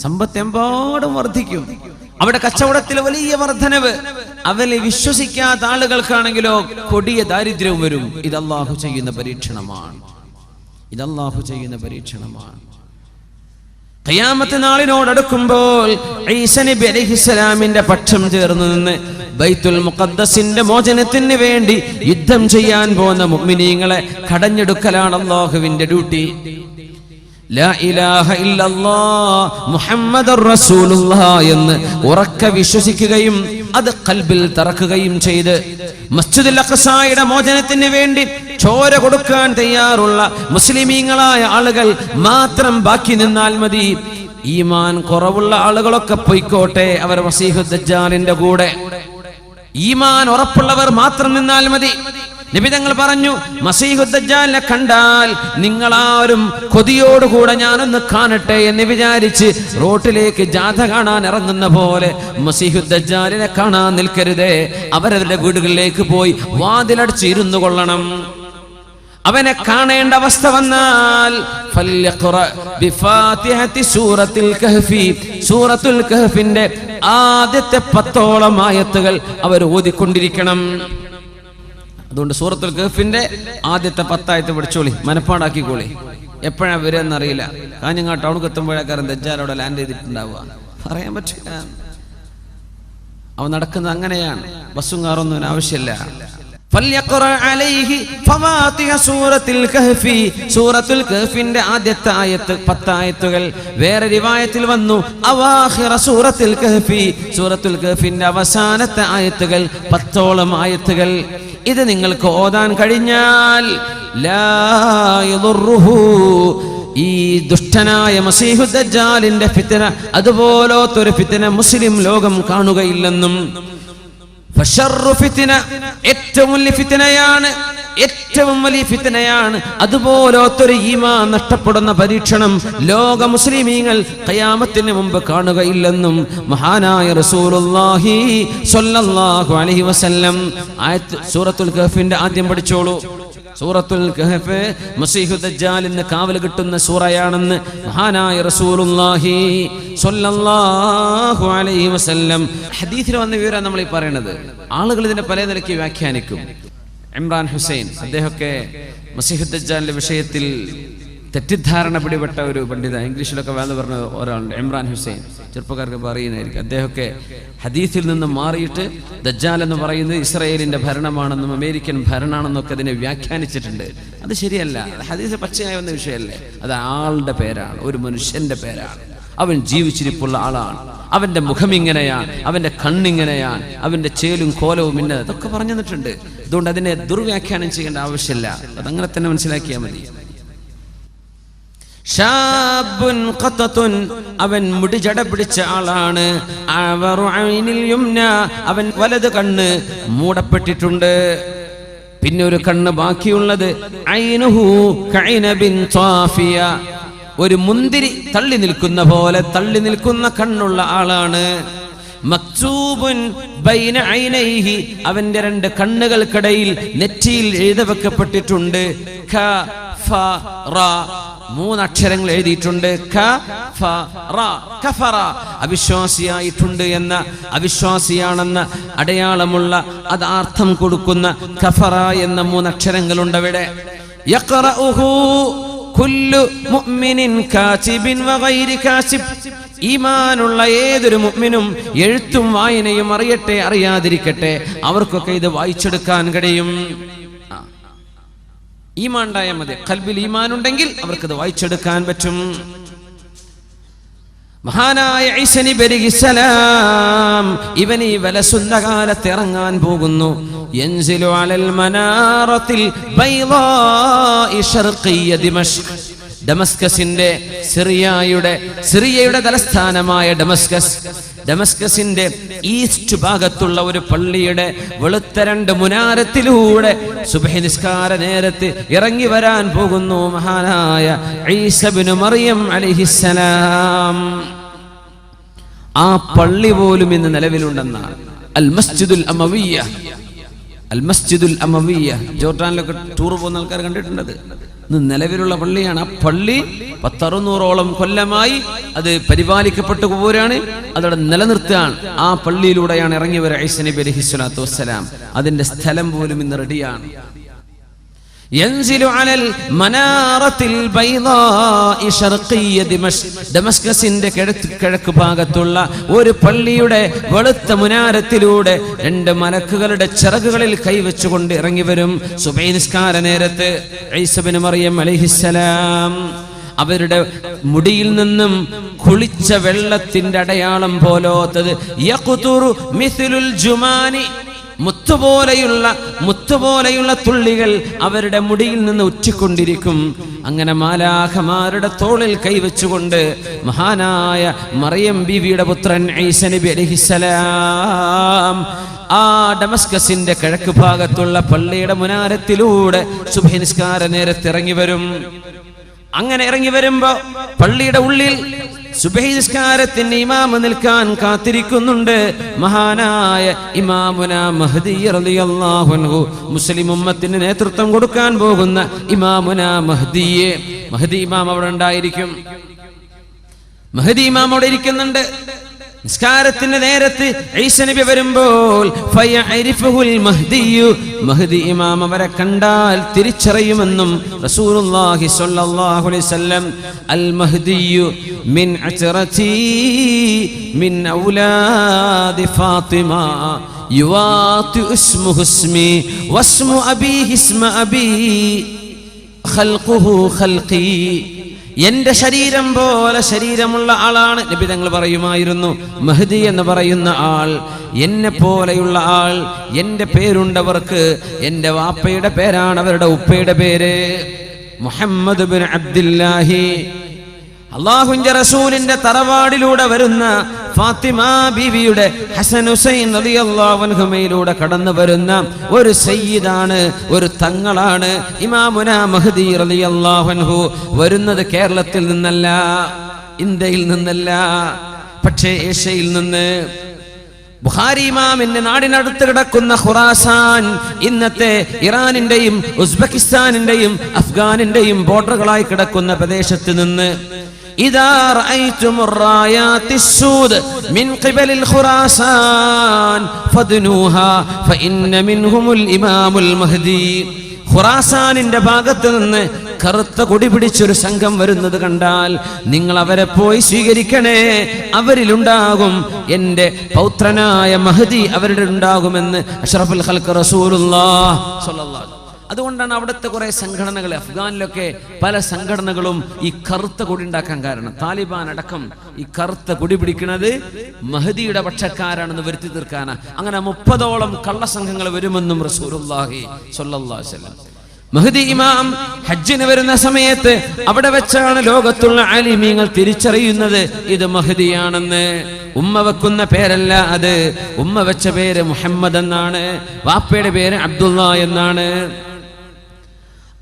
[SPEAKER 1] സമ്പത്ത് എമ്പാടും വർദ്ധിക്കും, അവിടെ കച്ചവടത്തിൽ വലിയ വർധനവ്. അവനെ വിശ്വസിക്കാത്ത ആളുകൾക്കാണെങ്കിലോ കൊടിയ ദാരിദ്ര്യവും വരും. ഇത് അല്ലാഹു ചെയ്യുന്ന പരീക്ഷണമാണ്. ഖിയാമത്ത് നാളിനോടടുക്കുമ്പോൾ ഈസാ നബി അലൈഹിസ്സലാമിന്റെ പക്ഷം ചേർന്ന് നിന്ന് ബൈത്തുൽ മുഖദ്ദസിന്റെ മോചനത്തിന് വേണ്ടി യുദ്ധം ചെയ്യാൻ പോകുന്ന മുഅ്മിനീങ്ങളെ കടഞ്ഞെടുക്കലാണ് അല്ലാഹുവിന്റെ ഡ്യൂട്ടി. ലാ ഇലാഹ ഇല്ലല്ലാഹ് മുഹമ്മദുർ റസൂലുള്ളാഹ് എന്ന് ഉറക്കെ വിശ്വസിക്കുകയും അത് ഖൽബിൽ തറക്കുകയും ചെയ്ത് മസ്ജിദുൽ അഖ്സായുടെ മോചനത്തിന് വേണ്ടി ചോര കൊടുക്കാൻ തയ്യാറുള്ള മുസ്ലിമീങ്ങളായ ആളുകൾ മാത്രം ബാക്കി നിന്നാൽ മതി. ഈമാൻ കുറവുള്ള ആളുകളൊക്കെ പൊയ്ക്കോട്ടെ, അവർ മസീഹുദ് ദജ്ജാലിന്റെ കൂടെ. ഈമാൻ ഉറപ്പുള്ളവർ മാത്രം നിന്നാൽ മതി. നബി തങ്ങൾ പറഞ്ഞു, മസീഹുദ് ദജ്ജാലിനെ കണ്ടാൽ നിങ്ങളാരും കൊതിയോടുകൂടെ ഞാനൊന്ന് കാണട്ടെ എന്ന് വിചാരിച്ച് റോട്ടിലേക്ക് ജാഥ കാണാൻ ഇറങ്ങുന്ന പോലെ മസീഹുദ് ദജ്ജാലിനെ കാണാൻ നിൽക്കരുതേ. അവരവരുടെ വീടുകളിലേക്ക് പോയി വാതിലടച്ച് ഇരുന്നു കൊള്ളണം. അവനെ കാണേണ്ട അവസ്ഥ വന്നാൽ സൂറത്തുൽ കഹ്ഫിന്റെ ആദ്യത്തെ 10ഓളം ആയത്തുകൾ അവർ ഓതിക്കൊണ്ടിരിക്കണം. അതുകൊണ്ട് സൂറത്തുൽ കഹ്ഫിന്റെ ആദ്യത്തെ 10 ആയത്ത് പഠിച്ചോളി, മനപ്പാടാക്കിക്കോളി. എപ്പോഴാ വരെന്നറിയില്ല. കാഞ്ഞങ്ങാട് ടൗണിൽ എത്തുമ്പോഴേക്കാരൻ ദജ്ജാൽ ലാൻഡ് ചെയ്തിട്ടുണ്ടാവുക, പറയാൻ പറ്റില്ല. അവൻ നടക്കുന്നത് അങ്ങനെയാണ്. ബസ്സും കാറൊന്നും ആവശ്യമില്ല. സൂറത്തുൽ കഹ്ഫിന്റെ ആദ്യത്തെ ആയത്ത് 10 ആയത്തുകൾ. വേറെ റിവായത്തിൽ വന്നു അവാഖിറ സൂറത്തുൽ കഹ്ഫി, സൂറത്തുൽ കഹ്ഫിന്റെ അവസാനത്തെ ആയത്തുകൾ 10ഓളം ആയത്തുകൾ. ഇത് നിങ്ങൾക്ക് ഓതാൻ കഴിഞ്ഞാൽ ലാ യദുറുഹു, ഈ ദുഷ്ടനായ മസീഹുദ് ദജ്ജാലിന്റെ ഫിത്ന, അതുപോലത്തൊരു ഫിത്ന മുസ്ലിം ലോകം കാണുകയില്ലെന്നും, ഏറ്റവും വലിയ ഫിത്നയാണ്, ഏറ്റവും വലിയ ഫിത്നയാണ് അതുപോലത്തൊരു ഈമാൻ നഷ്ടപ്പെടുന്ന പരീക്ഷണം ലോക മുസ്ലിമീങ്ങൾ ഖിയാമത്തിന് മുമ്പ് കാണുകയില്ലെന്നും മഹാനായ റസൂലുള്ളാഹി സ്വല്ലല്ലാഹു അലൈഹി വസല്ലം ആയത്ത് സൂറത്തുൽ കഹ്ഫിന്റെ ആദ്യം പഠിച്ചോളൂ. സൂറത്തുൽ കഹ്ഫ് മസീഹുദ് ദജ്ജാലിന് കാവൽ കിട്ടുന്ന സൂറയാണെന്ന് മഹാനായ റസൂലുള്ളാഹി സ്വല്ലല്ലാഹു അലൈഹി വസല്ലം ഹദീസിൽ വന്ന വിവരം നമ്മൾ ഈ പറയുന്നത്. ആളുകൾ ഇതിനെ പല നിലയ്ക്ക് വ്യാഖ്യാനിക്കും. ഇമ്രാൻ ഹുസൈൻ, അദ്ദേഹമൊക്കെ മസീഹുദ് ദജ്ജാലിന്റെ വിഷയത്തിൽ തെറ്റിദ്ധാരണ പിടിപെട്ട ഒരു പണ്ഡിത, ഇംഗ്ലീഷിലൊക്കെ വേണ്ട പറഞ്ഞ ഒരാളുണ്ട്, ഇമ്രാൻ ഹുസൈൻ. ചെറുപ്പക്കാർക്ക് പറയുന്നതായിരിക്കും. അദ്ദേഹമൊക്കെ ഹദീസിൽ നിന്ന് മാറിയിട്ട് ദജ്ജാൽ എന്ന് പറയുന്നത് ഇസ്രായേലിന്റെ ഭരണമാണെന്നും അമേരിക്കൻ ഭരണമാണെന്നൊക്കെ അതിനെ വ്യാഖ്യാനിച്ചിട്ടുണ്ട്. അത് ശരിയല്ല. ഹദീസ് പച്ചയായ വന്ന വിഷയമല്ലേ. അത് ആളുടെ പേരാണ്, ഒരു മനുഷ്യന്റെ പേരാണ്. അവൻ ജീവിച്ചിരിപ്പുള്ള ആളാണ്. അവന്റെ മുഖം ഇങ്ങനെയാണ്, അവന്റെ കണ്ണിങ്ങനെയാണ്, അവന്റെ ചേലും കോലവും ഇന്ന, അതൊക്കെ പറഞ്ഞു തന്നിട്ടുണ്ട്. അതുകൊണ്ട് അതിനെ ദുർവ്യാഖ്യാനം ചെയ്യേണ്ട ആവശ്യമില്ല. അതങ്ങനെ തന്നെ മനസ്സിലാക്കിയാൽ മതി. ഷാബുൻ ഖത്തത്തുൻ, അവൻ മുടി ജട പിടിച്ച ആളാണ്. അവൻ വലത് കണ്ണ് മൂടപ്പെട്ടിട്ടുണ്ട്. പിന്നെ ഒരു കണ്ണ് ബാക്കിയുള്ളത് ഐനുഹു കൈനബിൻ ത്വാഫിയ, ഒരു മുന്തിരി തള്ളി നിൽക്കുന്ന പോലെ തള്ളി നിൽക്കുന്ന കണ്ണുള്ള ആളാണ്. മക്തൂബുൻ ബൈന ഐനൈഹി, അവന്റെ രണ്ട് കണ്ണുകൾക്കിടയിൽ നെറ്റിയിൽ എഴുതി വെക്കപ്പെട്ടിട്ടുണ്ട് ഖ ഫ റ, മൂന്നക്ഷരങ്ങൾ എഴുതിയിട്ടുണ്ട് ഖ ഫ റ, കഫറ, അവിശ്വാസിയായിട്ടുണ്ട് എന്ന, അവിശ്വാസിയാണെന്ന അടയാളമുള്ള അത് അർത്ഥം കൊടുക്കുന്ന കഫറ എന്ന മൂന്നക്ഷരങ്ങളുണ്ട് അവിടെ. യഖറഉഹു കുല്ലു മുഅ്മിനിൻ കാതിബിൻ വഗൈരി കാതിബ്, ഈമാനുള്ള ഏതൊരു മുഅ്മിനും എഴുത്തും വായനയും അറിയട്ടെ അറിയാതിരിക്കട്ടെ അവർക്കൊക്കെ ഇത് വായിച്ചെടുക്കാൻ കഴിയും. ഈമാൻ ഉണ്ടായാൽ മതി, ഖൽബിൽ ഈമാൻ ഉണ്ടെങ്കിൽ അവർക്കത് വായിച്ചെടുക്കാൻ പറ്റും. മഹാനായ ഈസാ നബി അലൈഹിസ്സലാം ഇവൻ ഈ വലസുന്ന കാലത്ത് ഇറങ്ങാൻ പോകുന്നു. യൻസിലു അലൽ മനാറത്തിൽ ബൈളാഇ ശർഖിയ ദിമഷ്ക്, ഡമസ്കസിന്റെ സിറിയയുടെ തലസ്ഥാനമായ ഡമസ്കസിന്റെ ഈസ്റ്റ് ഭാഗത്തുള്ള ഒരു പള്ളിയുടെ വെളുത്ത രണ്ട് മുനാരത്തിലൂടെ സുബ്ഹി നിസ്കാര നേരത്ത് ഇറങ്ങി വരാൻ പോകുന്നു മഹാനായ ഈസാ ഇബ്നു മറിയം അലൈഹിസ്സലാം. ആ പള്ളി പോലും ഇന്ന് നിലവിലുണ്ടെന്നാണ്. അൽ മസ്ജിദുൽ അമവിയ്യ, അൽ മസ്ജിദുൽ അമവിയ്യ, ജോർഡാനിലൊക്കെ ടൂർ പോകുന്ന ആൾക്കാർ കണ്ടിട്ടുണ്ടത്. ഇന്ന് നിലവിലുള്ള പള്ളിയാണ്. ആ പള്ളി 100-600ഓളം കൊല്ലമായി അത് പരിപാലിക്കപ്പെട്ടു പോരാണ്, അതവിടെ നിലനിർത്തുകയാണ്. ആ പള്ളിയിലൂടെയാണ് ഇറങ്ങി വരിക ഈസാ നബി അലൈഹിസ്സലാത്തു വസ്സലാം. അതിന്റെ സ്ഥലം പോലും ഇന്ന് റെഡിയാണ്. യൻസിലു അലൽ മനാറത്തിൽ ബൈളാഇ ശർഖിയ ദിമഷ്ക്, ഡമസ്കസിന്റെ കിഴക്ക് ഭാഗത്തുള്ള ഒരു പള്ളിയുടെ വെളുത്ത മുനാരത്തിലൂടെ രണ്ട് മലക്കുകളുടെ ചിറകുകളിൽ കൈവച്ചുകൊണ്ട് ഇറങ്ങി വരും സുബഹി നിസ്കാര നേരത്ത്. ഈസാ ഇബ്നു മറിയം അലൈഹിസ്സലാം അവരുടെ മുടിയിൽ നിന്നും കുളിച്ച വെള്ളത്തിന്റെ അടയാളം പോലോത്തത് യഖ്തുറു മിസ്ലുൽ ജുമാനി, മുത്തുപോലെയുള്ള തുള്ളികൾ അവരുടെ മുടിയിൽ നിന്ന് ഉറ്റിക്കൊണ്ടിരിക്കും. അങ്ങനെ മാലാഖമാരുടെ തോളിൽ കൈവച്ചുകൊണ്ട് മഹാനായ മറിയം ബീവിയുടെ പുത്രൻ ഈസാ നബി അലൈഹിസ്സലാം ആ ഡമസ്കസിന്റെ കിഴക്ക് ഭാഗത്തുള്ള പള്ളിയുടെ മുനാരത്തിലൂടെ സുബ്ഹി നിസ്കാര നേരത്ത് ഇറങ്ങി വരും. അങ്ങനെ ഇറങ്ങി വരുമ്പോ പള്ളിയുടെ ഉള്ളിൽ സുബ്ഹി നിസ്കാരത്തിന് ഇമാം നിൽക്കാൻ കാത്തിരിക്കുന്നുണ്ട് മഹാനായ ഇമാമുനാ മഹ്ദി റളിയല്ലാഹു അൻഹു. മുസ്ലിം ഉമ്മത്തിന് നേതൃത്വം കൊടുക്കാൻ പോകുന്ന ഇമാമുനാ മഹ്ദിയെ, മഹ്ദി ഇമാം അവിടെ ഉണ്ടായിരിക്കും. മഹ്ദി ഇമാം അവിടെ ഇരിക്കുന്നുണ്ട്. നിസ്കാരത്തിന്റെ നേരത്ത് ഈസാ നബി വരുമ്പോൾ ഫയഅരിഫുൽ മഹ്ദിയു, മഹ്ദി ഇമാം അവരെ കണ്ടാൽ തിരിച്ചറിയുമെന്നും റസൂലുള്ളാഹി സ്വല്ലല്ലാഹു അലൈഹി വസല്ലം അൽ മഹ്ദിയു മിൻ അത്റതി മിൻ ഔലാദി ഫാത്തിമ യുവാതി ഇസ്മുഹു ഇസ്മി വസ്മു അബീഹി ഇസ്മ അബീ ഖൽഖുഹു ഖൽഖി, എന്റെ ശരീരം പോലെ ശരീരമുള്ള ആളാണ്. നബി തങ്ങൾ പറയുമായിരുന്നു, മഹ്ദി എന്ന് പറയുന്ന ആൾ എന്നെ പോലെയുള്ള ആൾ. എന്റെ പേരുണ്ടവർക്ക് എന്റെ വാപ്പയുടെ പേരാണ് അവരുടെ ഉപ്പയുടെ പേര്, മുഹമ്മദ് ബിൻ അബ്ദുല്ലാഹി. അല്ലാഹുവിന്റെ റസൂലിന്റെ തറവാടിലൂടെ വരുന്ന ഫാത്തിമ ബീവിയുടെ ഹസൻ ഹുസൈൻ റളിയല്ലാഹു അൻഹുമയിലൂടെ കടന്നു വരുന്ന ഒരു സയ്യിദാണ്, ഒരു തങ്ങളാണ് ഇമാമുനാ മഹ്ദി റളിയല്ലാഹു അൻഹു. വരുന്നത് കേരളത്തിൽ നിന്നല്ല, ഇന്ത്യയിൽ നിന്നല്ല, പക്ഷേ ഏഷ്യയിൽ നിന്ന്. ബുഖാരി ഇമാമിന്റെ നാടിനടുത്ത് കിടക്കുന്ന ഖുറാസാൻ, ഇന്നത്തെ ഇറാനിന്റെയും ഉസ്ബെക്കിസ്ഥാനിന്റെയും അഫ്ഗാനിന്റെയും ബോർഡറുകളായി കിടക്കുന്ന പ്രദേശത്ത് നിന്ന് ഇദാ റഅയ്തുമുർ റായാത്തിസ്സൂദ് മിൻ ഖിബലിൽ ഖുറാസാൻ ഫദ്നൂഹാ ഫഇന്ന മിൻഹുമുൽ ഇമാമുൽ മഹ്ദി. ഖുറാസാനിന്റെ ഭാഗത്ത് നിന്ന് കറുത്ത കൊടി പിടിച്ചൊരു സംഘം വരുന്നത് കണ്ടാൽ നിങ്ങൾ അവരെ പോയി സ്വീകരിക്കണേ, അവരിലുണ്ടാകും എന്റെ പൗത്രനായ മഹ്ദി, അവരുടെ ഉണ്ടാകുമെന്ന് അഷ്റഫുൽ ഖൽഖ് റസൂലുള്ളാഹ് സ്വല്ലല്ലാഹു അലൈഹി. അതുകൊണ്ടാണ് അവിടുത്തെ കുറെ സംഘടനകൾ, അഫ്ഗാനിലൊക്കെ പല സംഘടനകളും ഈ കറുത്ത കൊടി ഉണ്ടാക്കാൻ കാരണം. താലിബാൻ അടക്കം ഈ കറുത്ത കൊടി പിടിക്കുന്നത് മഹ്ദിയുടെ പക്ഷക്കാരാണെന്ന് വരുത്തി തീർക്കാനാ. അങ്ങനെ 30ഓളം കള്ളസംഘങ്ങൾ വരുമെന്നും റസൂലുള്ളാഹി സ്വല്ലല്ലാഹു അലൈഹി വസല്ലം. മഹ്ദി ഇമാം ഹജ്ജിന് വരുന്ന സമയത്ത് അവിടെ വെച്ചാണ് ലോകത്തുള്ള ആലിമീങ്ങൾ തിരിച്ചറിയുന്നത് ഇത് മഹ്ദിയാണെന്ന്. ഉമ്മ വെക്കുന്ന പേരല്ല അത്. ഉമ്മ വെച്ച പേര് മുഹമ്മദ് എന്നാണ്, വാപ്പയുടെ പേര് അബ്ദുള്ള എന്നാണ്.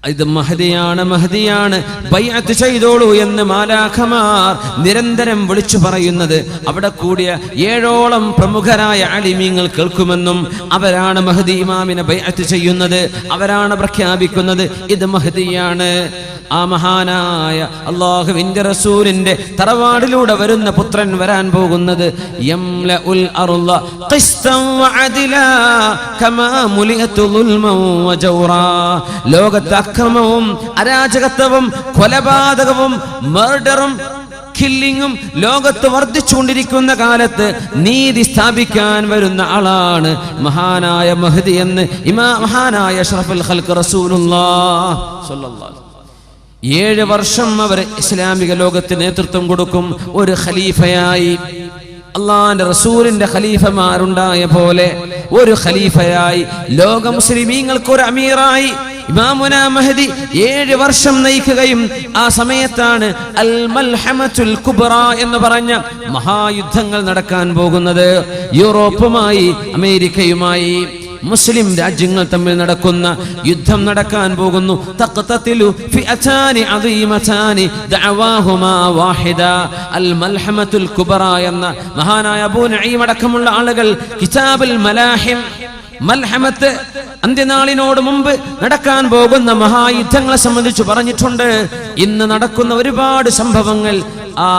[SPEAKER 1] ഇത് മഹദിയാണ്, മഹദിയാണ്, ബൈഅത്ത് ചെയ്തോളൂ എന്ന് മാലാഖമാർ നിരന്തരം വിളിച്ചു പറയുന്നത് അവിടെ കൂടിയ 7ഓളം പ്രമുഖരായ ആലിമീങ്ങൾ കേൾക്കുമെന്നും അവരാണ് മഹദി ഇമാമിനെ ബൈഅത്ത് ചെയ്യുന്നത്, അവരാണ് പ്രഖ്യാപിക്കുന്നത് ഇത് മഹദിയാണ്. ആ മഹാനായ അല്ലാഹുവിന്റെ റസൂലിന്റെ തറവാടിലൂടെ വരുന്ന പുത്രൻ വരാൻ പോകുന്നത് യംലഉൽ അർള ഖിസ്തൻ വഅദിലാ കമാ മുലിഅതു ദുൽമൻ വജൗറാ. ലോകത്തെ അക്രമവും അരാജകത്വവും കൊലപാതകവും മർഡറും കില്ലിങ്ങും ലോകത്ത് വർദ്ധിച്ചുകൊണ്ടിരിക്കുന്ന കാലത്ത് നീതി സ്ഥാപിക്കാൻ വരുന്ന ആളാണ് മഹാനായ മഹ്ദി എന്ന് മഹാനായ അഷ്റഫുൽ ഖൽഖ് റസൂലുള്ളാഹി സ്വല്ലല്ലാഹു അലൈഹി വസല്ലം. 7 വർഷം അവർ ഇസ്ലാമിക ലോകത്ത് നേതൃത്വം കൊടുക്കും. ഒരു ഖലീഫയായി, അള്ളാന്റെ റസൂലിന്റെ ഖലീഫമാരുണ്ടായ പോലെ ഒരു ഖലീഫയായി, ലോക മുസ്ലിമീങ്ങൾക്ക് ഒരു അമീറായി ഇമാമുന മഹദി 7 വർഷം നയിക്കുകയും ആ സമയത്താണ് അൽ മൽഹമത്തുൽ കുബ്ര എന്ന് പറഞ്ഞ മഹായുദ്ധങ്ങൾ നടക്കാൻ പോകുന്നത്. യൂറോപ്പുമായി അമേരിക്കയുമായി മുസ്ലിം രാജ്യങ്ങൾ തമ്മിൽ നടക്കുന്ന യുദ്ധം നടക്കാൻ പോകുന്നു. തഖ്തതിലു ഫിഅതാനി അദീമതാനി ദഅവാഹുമാ വാഹിദ. അൽ മൽഹമത്തുൽ കുബ്ര എന്ന മഹാനായ അബൂ നഈം അടക്കമുള്ള ആളുകൾ കിതാബുൽ മലാഹിം, മൽഹമത്ത് അന്ത്യനാളിനോട് മുമ്പ് നടക്കാൻ പോകുന്ന മഹായുദ്ധങ്ങളെ സംബന്ധിച്ച് പറഞ്ഞിട്ടുണ്ട്. ഇന്ന് നടക്കുന്ന ഒരുപാട് സംഭവങ്ങൾ ആ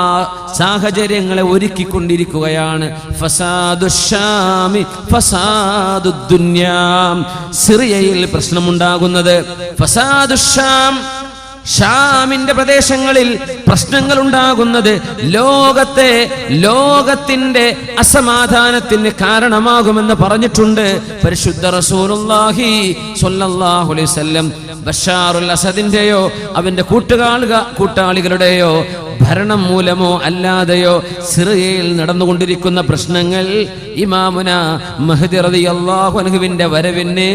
[SPEAKER 1] സാഹചര്യങ്ങളെ ഒരുക്കിക്കൊണ്ടിരിക്കുകയാണ്. ഫസാദുശ്ശാമി ഫസാദുദ്ദുന്യാ. സിറിയയിൽ പ്രശ്നമുണ്ടാകുന്നത് ഫസാദുശ്ശാം, ഷാമിന്റെ പ്രദേശങ്ങളിൽ പ്രശ്നങ്ങൾ ഉണ്ടാകുന്നത് ലോകത്തിന്റെ അസമാധാനത്തിന് കാരണമാകുമെന്ന് പറഞ്ഞിട്ടുണ്ട് പരിശുദ്ധ റസൂലുള്ളാഹി സ്വല്ലല്ലാഹു അലൈഹി വസല്ലം. ബഷാറുൽ അസദിന്റെയോ അവന്റെ കൂട്ടാളികളുടെയോ ഭരണം മൂലമോ അല്ലാതെയോ സിറിയയിൽ നടന്നുകൊണ്ടിരിക്കുന്ന പ്രശ്നങ്ങൾ ഇമാമുന മഹ്ദി റളിയല്ലാഹു അൻഹുവിന്റെ വരവിന്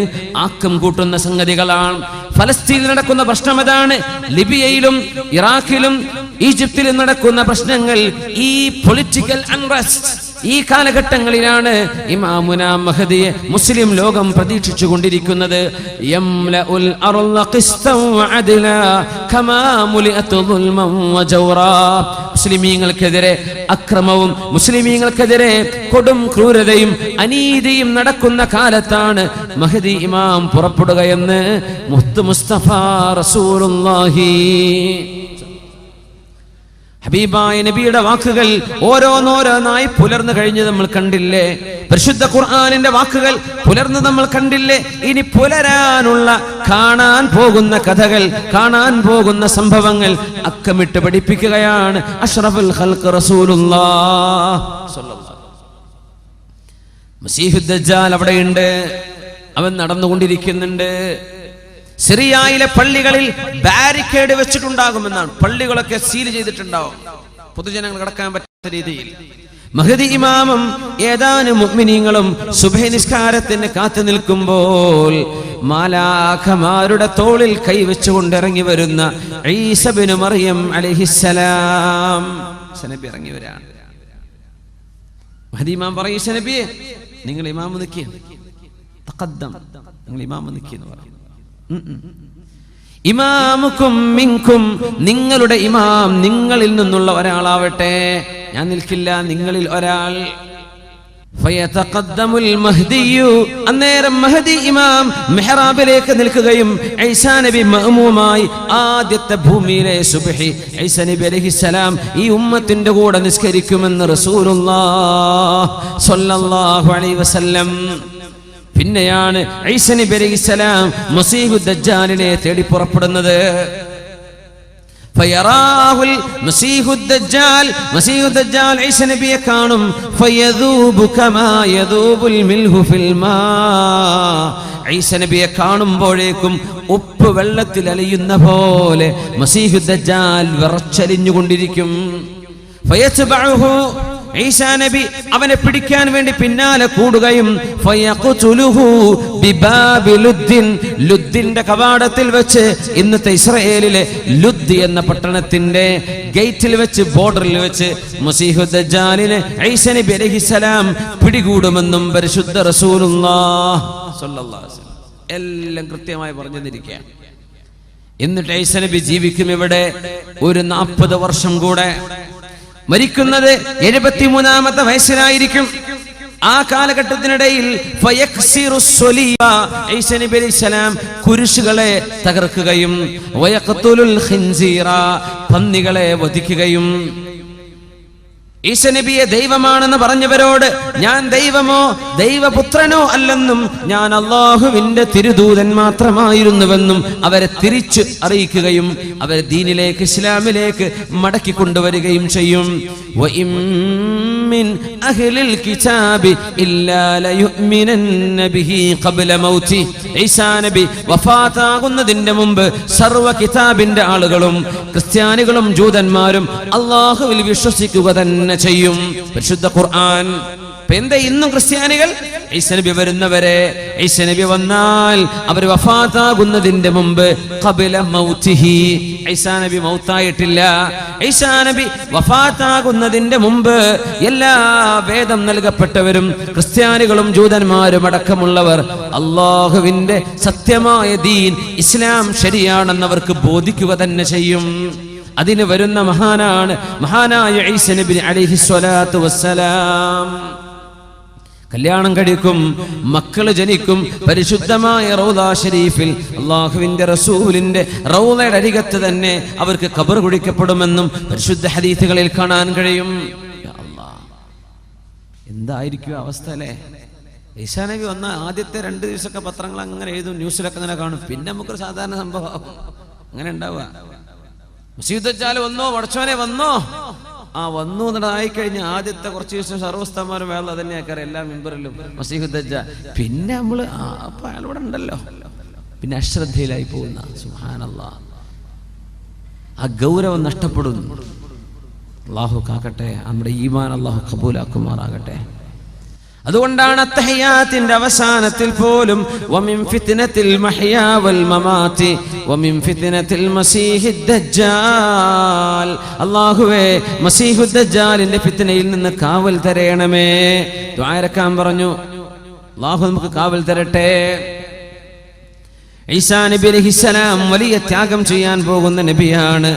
[SPEAKER 1] ആക്കം കൂട്ടുന്ന സംഗതികളാണ്. ഫലസ്തീനിൽ നടക്കുന്ന പ്രശ്നം അതാണ്. ലിബിയയിലും ഇറാഖിലും ഈജിപ്തിലും നടക്കുന്ന പ്രശ്നങ്ങൾ, ഈ പൊളിറ്റിക്കൽ അൺറസ്റ്റ്, ഈ കാലഘട്ടങ്ങളിലാണ് ഇമാമുന മഹദിയെ മുസ്ലിം ലോകം പ്രതീക്ഷിച്ചു കൊണ്ടിരിക്കുന്നത്. യംലഉൽ അർള ഖിസ്തൻ വഅദ്ലാ കമാ മുലിഅതു ദുൽമൻ വജൗറാ. മുസ്ലിമീങ്ങൾക്കെതിരെ അക്രമവും മുസ്ലിമീങ്ങൾക്കെതിരെ കൊടും ക്രൂരതയും അനീതിയും നടക്കുന്ന കാലത്താണ് മഹദി ഇമാം പുറപ്പെടുകയെന്ന് മുഹമ്മദ് മുസ്തഫ റസൂലുള്ളാഹി. ഹബീബായ നബിയുടെ വാക്കുകൾ ഓരോന്നോരോന്നായി പുലർന്നു കഴിഞ്ഞ് നമ്മൾ കണ്ടില്ലേ? പരിശുദ്ധ ഖുർആനിന്റെ വാക്കുകൾ പുലർന്ന് നമ്മൾ കണ്ടില്ലേ? ഇനി പുലരാനുള്ള, കാണാൻ പോകുന്ന കഥകൾ, കാണാൻ പോകുന്ന സംഭവങ്ങൾ അക്കമിട്ട് പഠിപ്പിക്കുകയാണ് അഷ്റഫുൽ ഖൽഖ് റസൂലുള്ളാഹി സ്വല്ലല്ലാഹു അലൈഹി വസല്ലം. മസീഹുദ് ദജ്ജാൽ അവിടെയുണ്ട്, അവൻ നടന്നുകൊണ്ടിരിക്കുന്നുണ്ട്. സിറിയയിലെ പള്ളികളിൽ ബാരിക്കേഡ് വെച്ചിട്ടുണ്ടാകുമെന്നാണ്. പള്ളികളൊക്കെ സീൽ ചെയ്തിട്ടുണ്ടാവും, പൊതുജനങ്ങൾ കടക്കാൻ പറ്റുന്ന രീതിയിൽ. മഹദി ഇമാമും ഏതാനും മുഅ്മിനീങ്ങളും സുബ്ഹി നിസ്കാരത്തിന് കാത്തു നിൽക്കുമ്പോൾ മാലാഖമാരുടെ തോളിൽ കൈവച്ചുകൊണ്ട് ഇറങ്ങി വരുന്ന ഈസ ഇബ്നു മറിയം അലൈഹിസ്സലാം നബി ഇറങ്ങി വരാണ്. മഹദി ഇമാം പറയും, ഈസ നബിയെ നിങ്ങൾ ഇമാമ് നിൽക്കുക, തഖദ്ദം, നിങ്ങൾ ഇമാമ് നിൽക്കുന്നു പറയും. ഇമാമുക്കും മിൻകും, നിങ്ങളുടെ ഇമാം നിങ്ങളിൽ നിന്നുള്ള ഒരാളാവട്ടെ, ഞാൻ നിൽക്കില്ല, നിങ്ങളിൽ ഒരാൾ. ഫയതഖദ്ദമുൽ മഹ്ദിയു, അന്നേരം മഹദി ഇമാം മിഹ്റാബിലേക്ക് നിൽക്കുകയും ഈസാ നബി മഅ്മൂമായി ആദ്യത്തെ ഭൂമിയിലെ സുബ്ഹി ഈസാ നബി അലൈഹിസ്സലാം ഈ ഉമ്മത്തിന്റെ കൂടെ നിസ്കരിക്കുമെന്ന് റസൂലുള്ളാഹി സ്വല്ലല്ലാഹു അലൈഹി വസല്ലം. പിന്നെയാണ് ഈസാ നബി അലൈഹിസ്സലാം മസീഹുദ് ദജ്ജാലിനെ തേടി പുറപ്പെടുന്നത്. ഫയറാഹുൽ മസീഹുദ് ദജ്ജാൽ, മസീഹുദ് ദജ്ജാൽ ഈസാ നബിയെ കാണും. ഫയദൂബു കമാ യദൂബുൽ മിൽഹു ഫിൽ മാ, ഈസാ നബിയെ കാണുമ്പോഴേക്കും ഉപ്പ് വെള്ളത്തിൽ അലിയുന്ന പോലെ മസീഹുദ് ദജ്ജാൽ വിറച്ചലിഞ്ഞുകൊണ്ടിരിക്കും. ഫയത്ബഉഹു, ഈസാ നബി അവനെ പിടിക്കാൻ വേണ്ടി പിന്നാലെ കൂടുകയും ഫയഖ്തുലുഹു ബിബാബി ലുദ്ദിന്റെ കവാടത്തിൽ വെച്ച്, ഇന്നത്തെ ഇസ്രായേലിലെ ലുദ് എന്ന പട്ടണത്തിന്റെ ഗേറ്റിൽ വെച്ച്, ബോർഡറിൽ വെച്ച് മസീഹു ദജ്ജാലിനെ ഈസാ നബി അലൈഹിസ്സലാം പിടികൂടുമെന്നും പരിശുദ്ധ റസൂലുള്ളാഹി സ്വല്ലല്ലാഹു അലൈഹി വസല്ലം എല്ലാം കൃത്യമായി പറഞ്ഞു തന്നിരിക്കുകയാണ്. എന്നിട്ട് ഈസാ നബി ജീവിക്കും ഇവിടെ ഒരു 40 വർഷം കൂടെ. മരിക്കുന്നത് 73-ാമത്തെ വയസ്സിലായിരിക്കും. ആ കാലഘട്ടത്തിനിടയിൽ ഈസാ നബി അലൈഹിസ്സലാം കുരിശുകളെ തകർക്കുകയും വയഖ്തുലുൽ ഖിൻസീറ പന്നികളെ വധിക്കുകയും, ഈസാ നബിയെ ദൈവമാണെന്ന് പറഞ്ഞവരോട് ഞാൻ ദൈവമോ ദൈവപുത്രനോ അല്ലെന്നും ഞാൻ അല്ലാഹുവിന്റെ തിരുദൂതൻ മാത്രമായിരുന്നുവെന്നും അവരെ തിരിച്ചു അറിയിക്കുകയും അവരെ ദീനിലേക്ക്, ഇസ്ലാമിലേക്ക് മടക്കി കൊണ്ടുവരികയും ചെയ്യും. ഈസാ നബി വഫാത്താകുന്നതിന്റെ മുമ്പ് സർവ്വ കിതാബിന്റെ ആളുകളും ക്രിസ്ത്യാനികളും ജൂതന്മാരും അല്ലാഹുവിൽ വിശ്വസിക്കുക തന്നെ ചെയ്യും. പരിശുദ്ധ ഖുർആൻ. എന്താ ഇന്നും ക്രിസ്ത്യാനികൾ ഈസാ നബി വരുന്നവരെ, ഈസാ നബി വന്നാൽ അവർ വഫാത്താകുന്നതിന്റെ മുമ്പ് ഖബല മൗതിഹി, ഈസാ നബി മൗത്തായിട്ടില്ല. ഈസാ നബി വഫാത്താകുന്നതിന്റെ മുമ്പ് എല്ലാ വേദം നൽകപ്പെട്ടവരും ക്രിസ്ത്യാനികളും ജൂതന്മാരും അടക്കമുള്ളവർ അല്ലാഹുവിന്റെ സത്യമായ ദീൻ ഇസ്ലാം ശരിയാണെന്നവർക്ക് ബോധിക്കുക തന്നെ ചെയ്യും. അതിന് വരുന്ന മഹാനായ ഈസാ നബി അലൈഹിസ്സലാത്തു വസ്സലാം. കല്യാണം കഴിക്കും, മക്കള് ജനിക്കും. പരിശുദ്ധമായ റൗള ഷരീഫിൽ അല്ലാഹുവിന്റെ റസൂലിന്റെ റൗളയുടെ അരികത്ത് തന്നെ അവർക്ക് ഖബർ കുഴിക്കപ്പെടുമെന്നും പരിശുദ്ധ ഹദീസുകളിൽ കാണാൻ കഴിയും. യാ അല്ലാഹ്, എന്തായിരിക്കും അവസ്ഥ അല്ലേ? ഈസാ നബി വന്ന ആദ്യത്തെ 2 ദിവസമൊക്കെ പത്രങ്ങൾ അങ്ങനെ എഴുതും, ന്യൂസിലൊക്കെ അങ്ങനെ കാണും. പിന്നെ നമുക്കൊരു സാധാരണ സംഭവം അങ്ങനെ ഉണ്ടാവുക. മസീഹ് ദജ്ജാൽ വന്നോ, പടച്ചോനെ വന്നോ, വന്നു എന്നതായിക്കഴിഞ്ഞ് ആദ്യത്തെ കുറച്ച് ദിവസം സർവ്വസ്ഥമാരും വേള തന്നെ ആക്കാറ് എല്ലാ മെമ്പറിലും മസീഹ് ദജ്ജാൽ. പിന്നെ നമ്മള് അപ്പൊ അയാൾ ഇവിടെ ഉണ്ടല്ലോ, പിന്നെ അശ്രദ്ധയിലായി പോകുന്ന. സുബ്ഹാനല്ലാഹ്, ആ ഗൗരവം നഷ്ടപ്പെടുന്നു. അല്ലാഹു കാക്കട്ടെ, നമ്മുടെ ഈമാൻ അല്ലാഹു ഖബൂലാക്കുമാറാകട്ടെ. അതുകൊണ്ടാണ് അത്തഹിയാത്തിന്റെ അവസാനത്തിൽ പോലും വമിൻ ഫിത്നത്തിൽ മഹ്യാ വൽ മമാതി വമിൻ ഫിത്നത്തിൽ മസീഹിദ് ദജ്ജാൽ, അല്ലാഹുവേ മസീഹുദ് ദജ്ജാലിന്റെ ഫിത്നയിൽ നിന്ന് കാവൽ തരയണമേ. ദുആ ഇറക്കാൻ പറഞ്ഞു. അല്ലാഹു നമുക്ക് കാവൽ തരട്ടെ. ഈസാ നബി അലൈഹിസ്സലാം വലിയ ത്യാഗം ചെയ്യാൻ പോകുന്ന നബിയാണ്.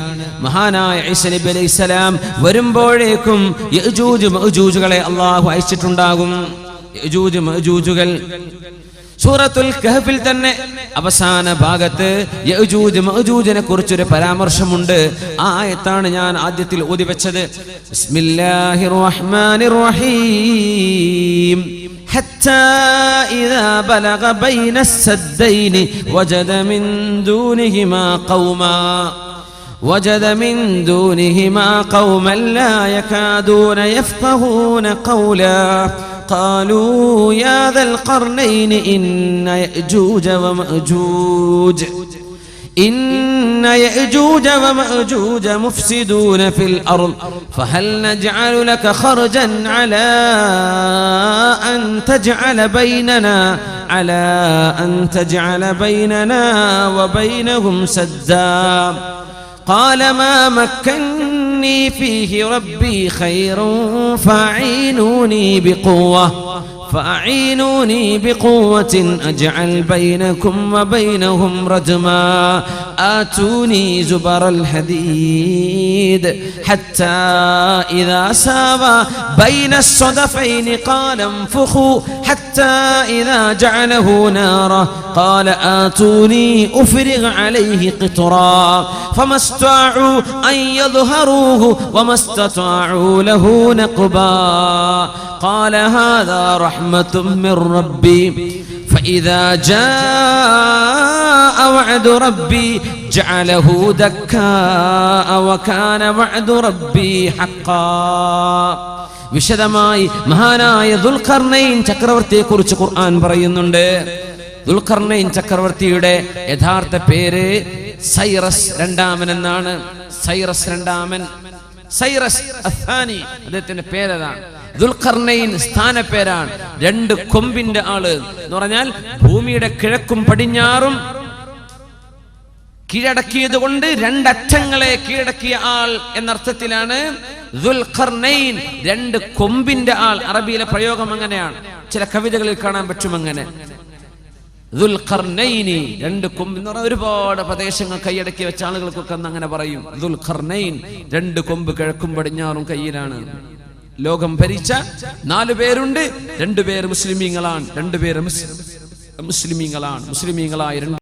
[SPEAKER 1] മഹാനായ ഈസാ നബി അലൈഹിസ്സലാം വരുമ്പോഴേക്കും യഅജൂജ് മഅജൂജുകളെ അല്ലാഹു അയച്ചിട്ടുണ്ടാകും. യഅജൂജ് മഅജൂജുകൾ സൂറത്തുൽ കഹ്ഫിൽ തന്നെ അവസാന ഭാഗത്ത് യഅജൂജ് മഅജൂജിനെ കുറിച്ചൊരു പരാമർശമുണ്ട്. ആ ആയത്താണ് ഞാൻ ആദ്യത്തിൽ ഓതി വെച്ചത്. ബിസ്മില്ലാഹിർ റഹ്മാനിർ റഹീം. حتى إذا بلغ بين السدين وجد من دونهما قوما لا يكادون يفقهون قولا قالوا يا ذا القرنين إن يأجوج ومأجوج مفسدون في الأرض فهل نجعل لك خرجا على أن تجعل بيننا وبينهم سدا قال ما مكني فيه ربي خير فأعينوني بقوة أجعل بينكم وبينهم ردما آتوني زبر الحديد حتى إذا ساوى بين الصدفين قال انفخوا حتى إذا جعله نارا قال آتوني أفرغ عليه قطرا فما استطاعوا أن يظهروه وما استطاعوا له نقبا قال هذا رحمة من ربي فإذا جاء وعد ربي جعله دكاء وكان وعد ربي حقا. വിശദമായി മഹാനായ ദുൽഖർനൈൻ ചക്രവർത്തിയെ കുറിച്ച് ഖുർആൻ പറയുന്നുണ്ട്. ദുൽഖർനൈൻ ചക്രവർത്തിയുടെ യഥാർത്ഥ പേര് സൈറസ് രണ്ടാമൻ എന്നാണ്. സൈറസ് രണ്ടാമൻ സൈറസ് അസ്സാനി, അദ്ദേഹത്തിന്റെ പേരതാണ്. ദുൽഖർനൈൻ സ്ഥാനപ്പേരാണ്. 2 കൊമ്പിന്റെ ആള് എന്ന് പറഞ്ഞാൽ ഭൂമിയുടെ കിഴക്കും പടിഞ്ഞാറും കീഴടക്കിയത് കൊണ്ട് 2 അറ്റങ്ങളെ കീഴടക്കിയ ആൾ എന്നർത്ഥത്തിലാണ് ദുൽഖർനൈൻ, 2 കൊമ്പിന്റെ ആൾ. അറബിയിലെ പ്രയോഗം അങ്ങനെയാണ്, ചില കവിതകളിൽ കാണാൻ പറ്റും അങ്ങനെ. ദുൽഖർനൈനി, 2 കൊമ്പ് എന്ന് പറഞ്ഞാൽ ഒരുപാട് പ്രദേശങ്ങൾ കൈയടക്കി വെച്ച ആളുകൾക്കൊക്കെ അങ്ങനെ പറയും. ദുൽഖർനൈൻ, 2 കൊമ്പ് കിഴക്കും പടിഞ്ഞാറും കയ്യിലാണ്. ലോകം ഭരിച്ച 4 പേരുണ്ട്. 2 പേര് മുസ്ലിമീങ്ങളാണ്, 2 പേര് മുസ്ലിമീങ്ങളാണ്. മുസ്ലിമീങ്ങളായ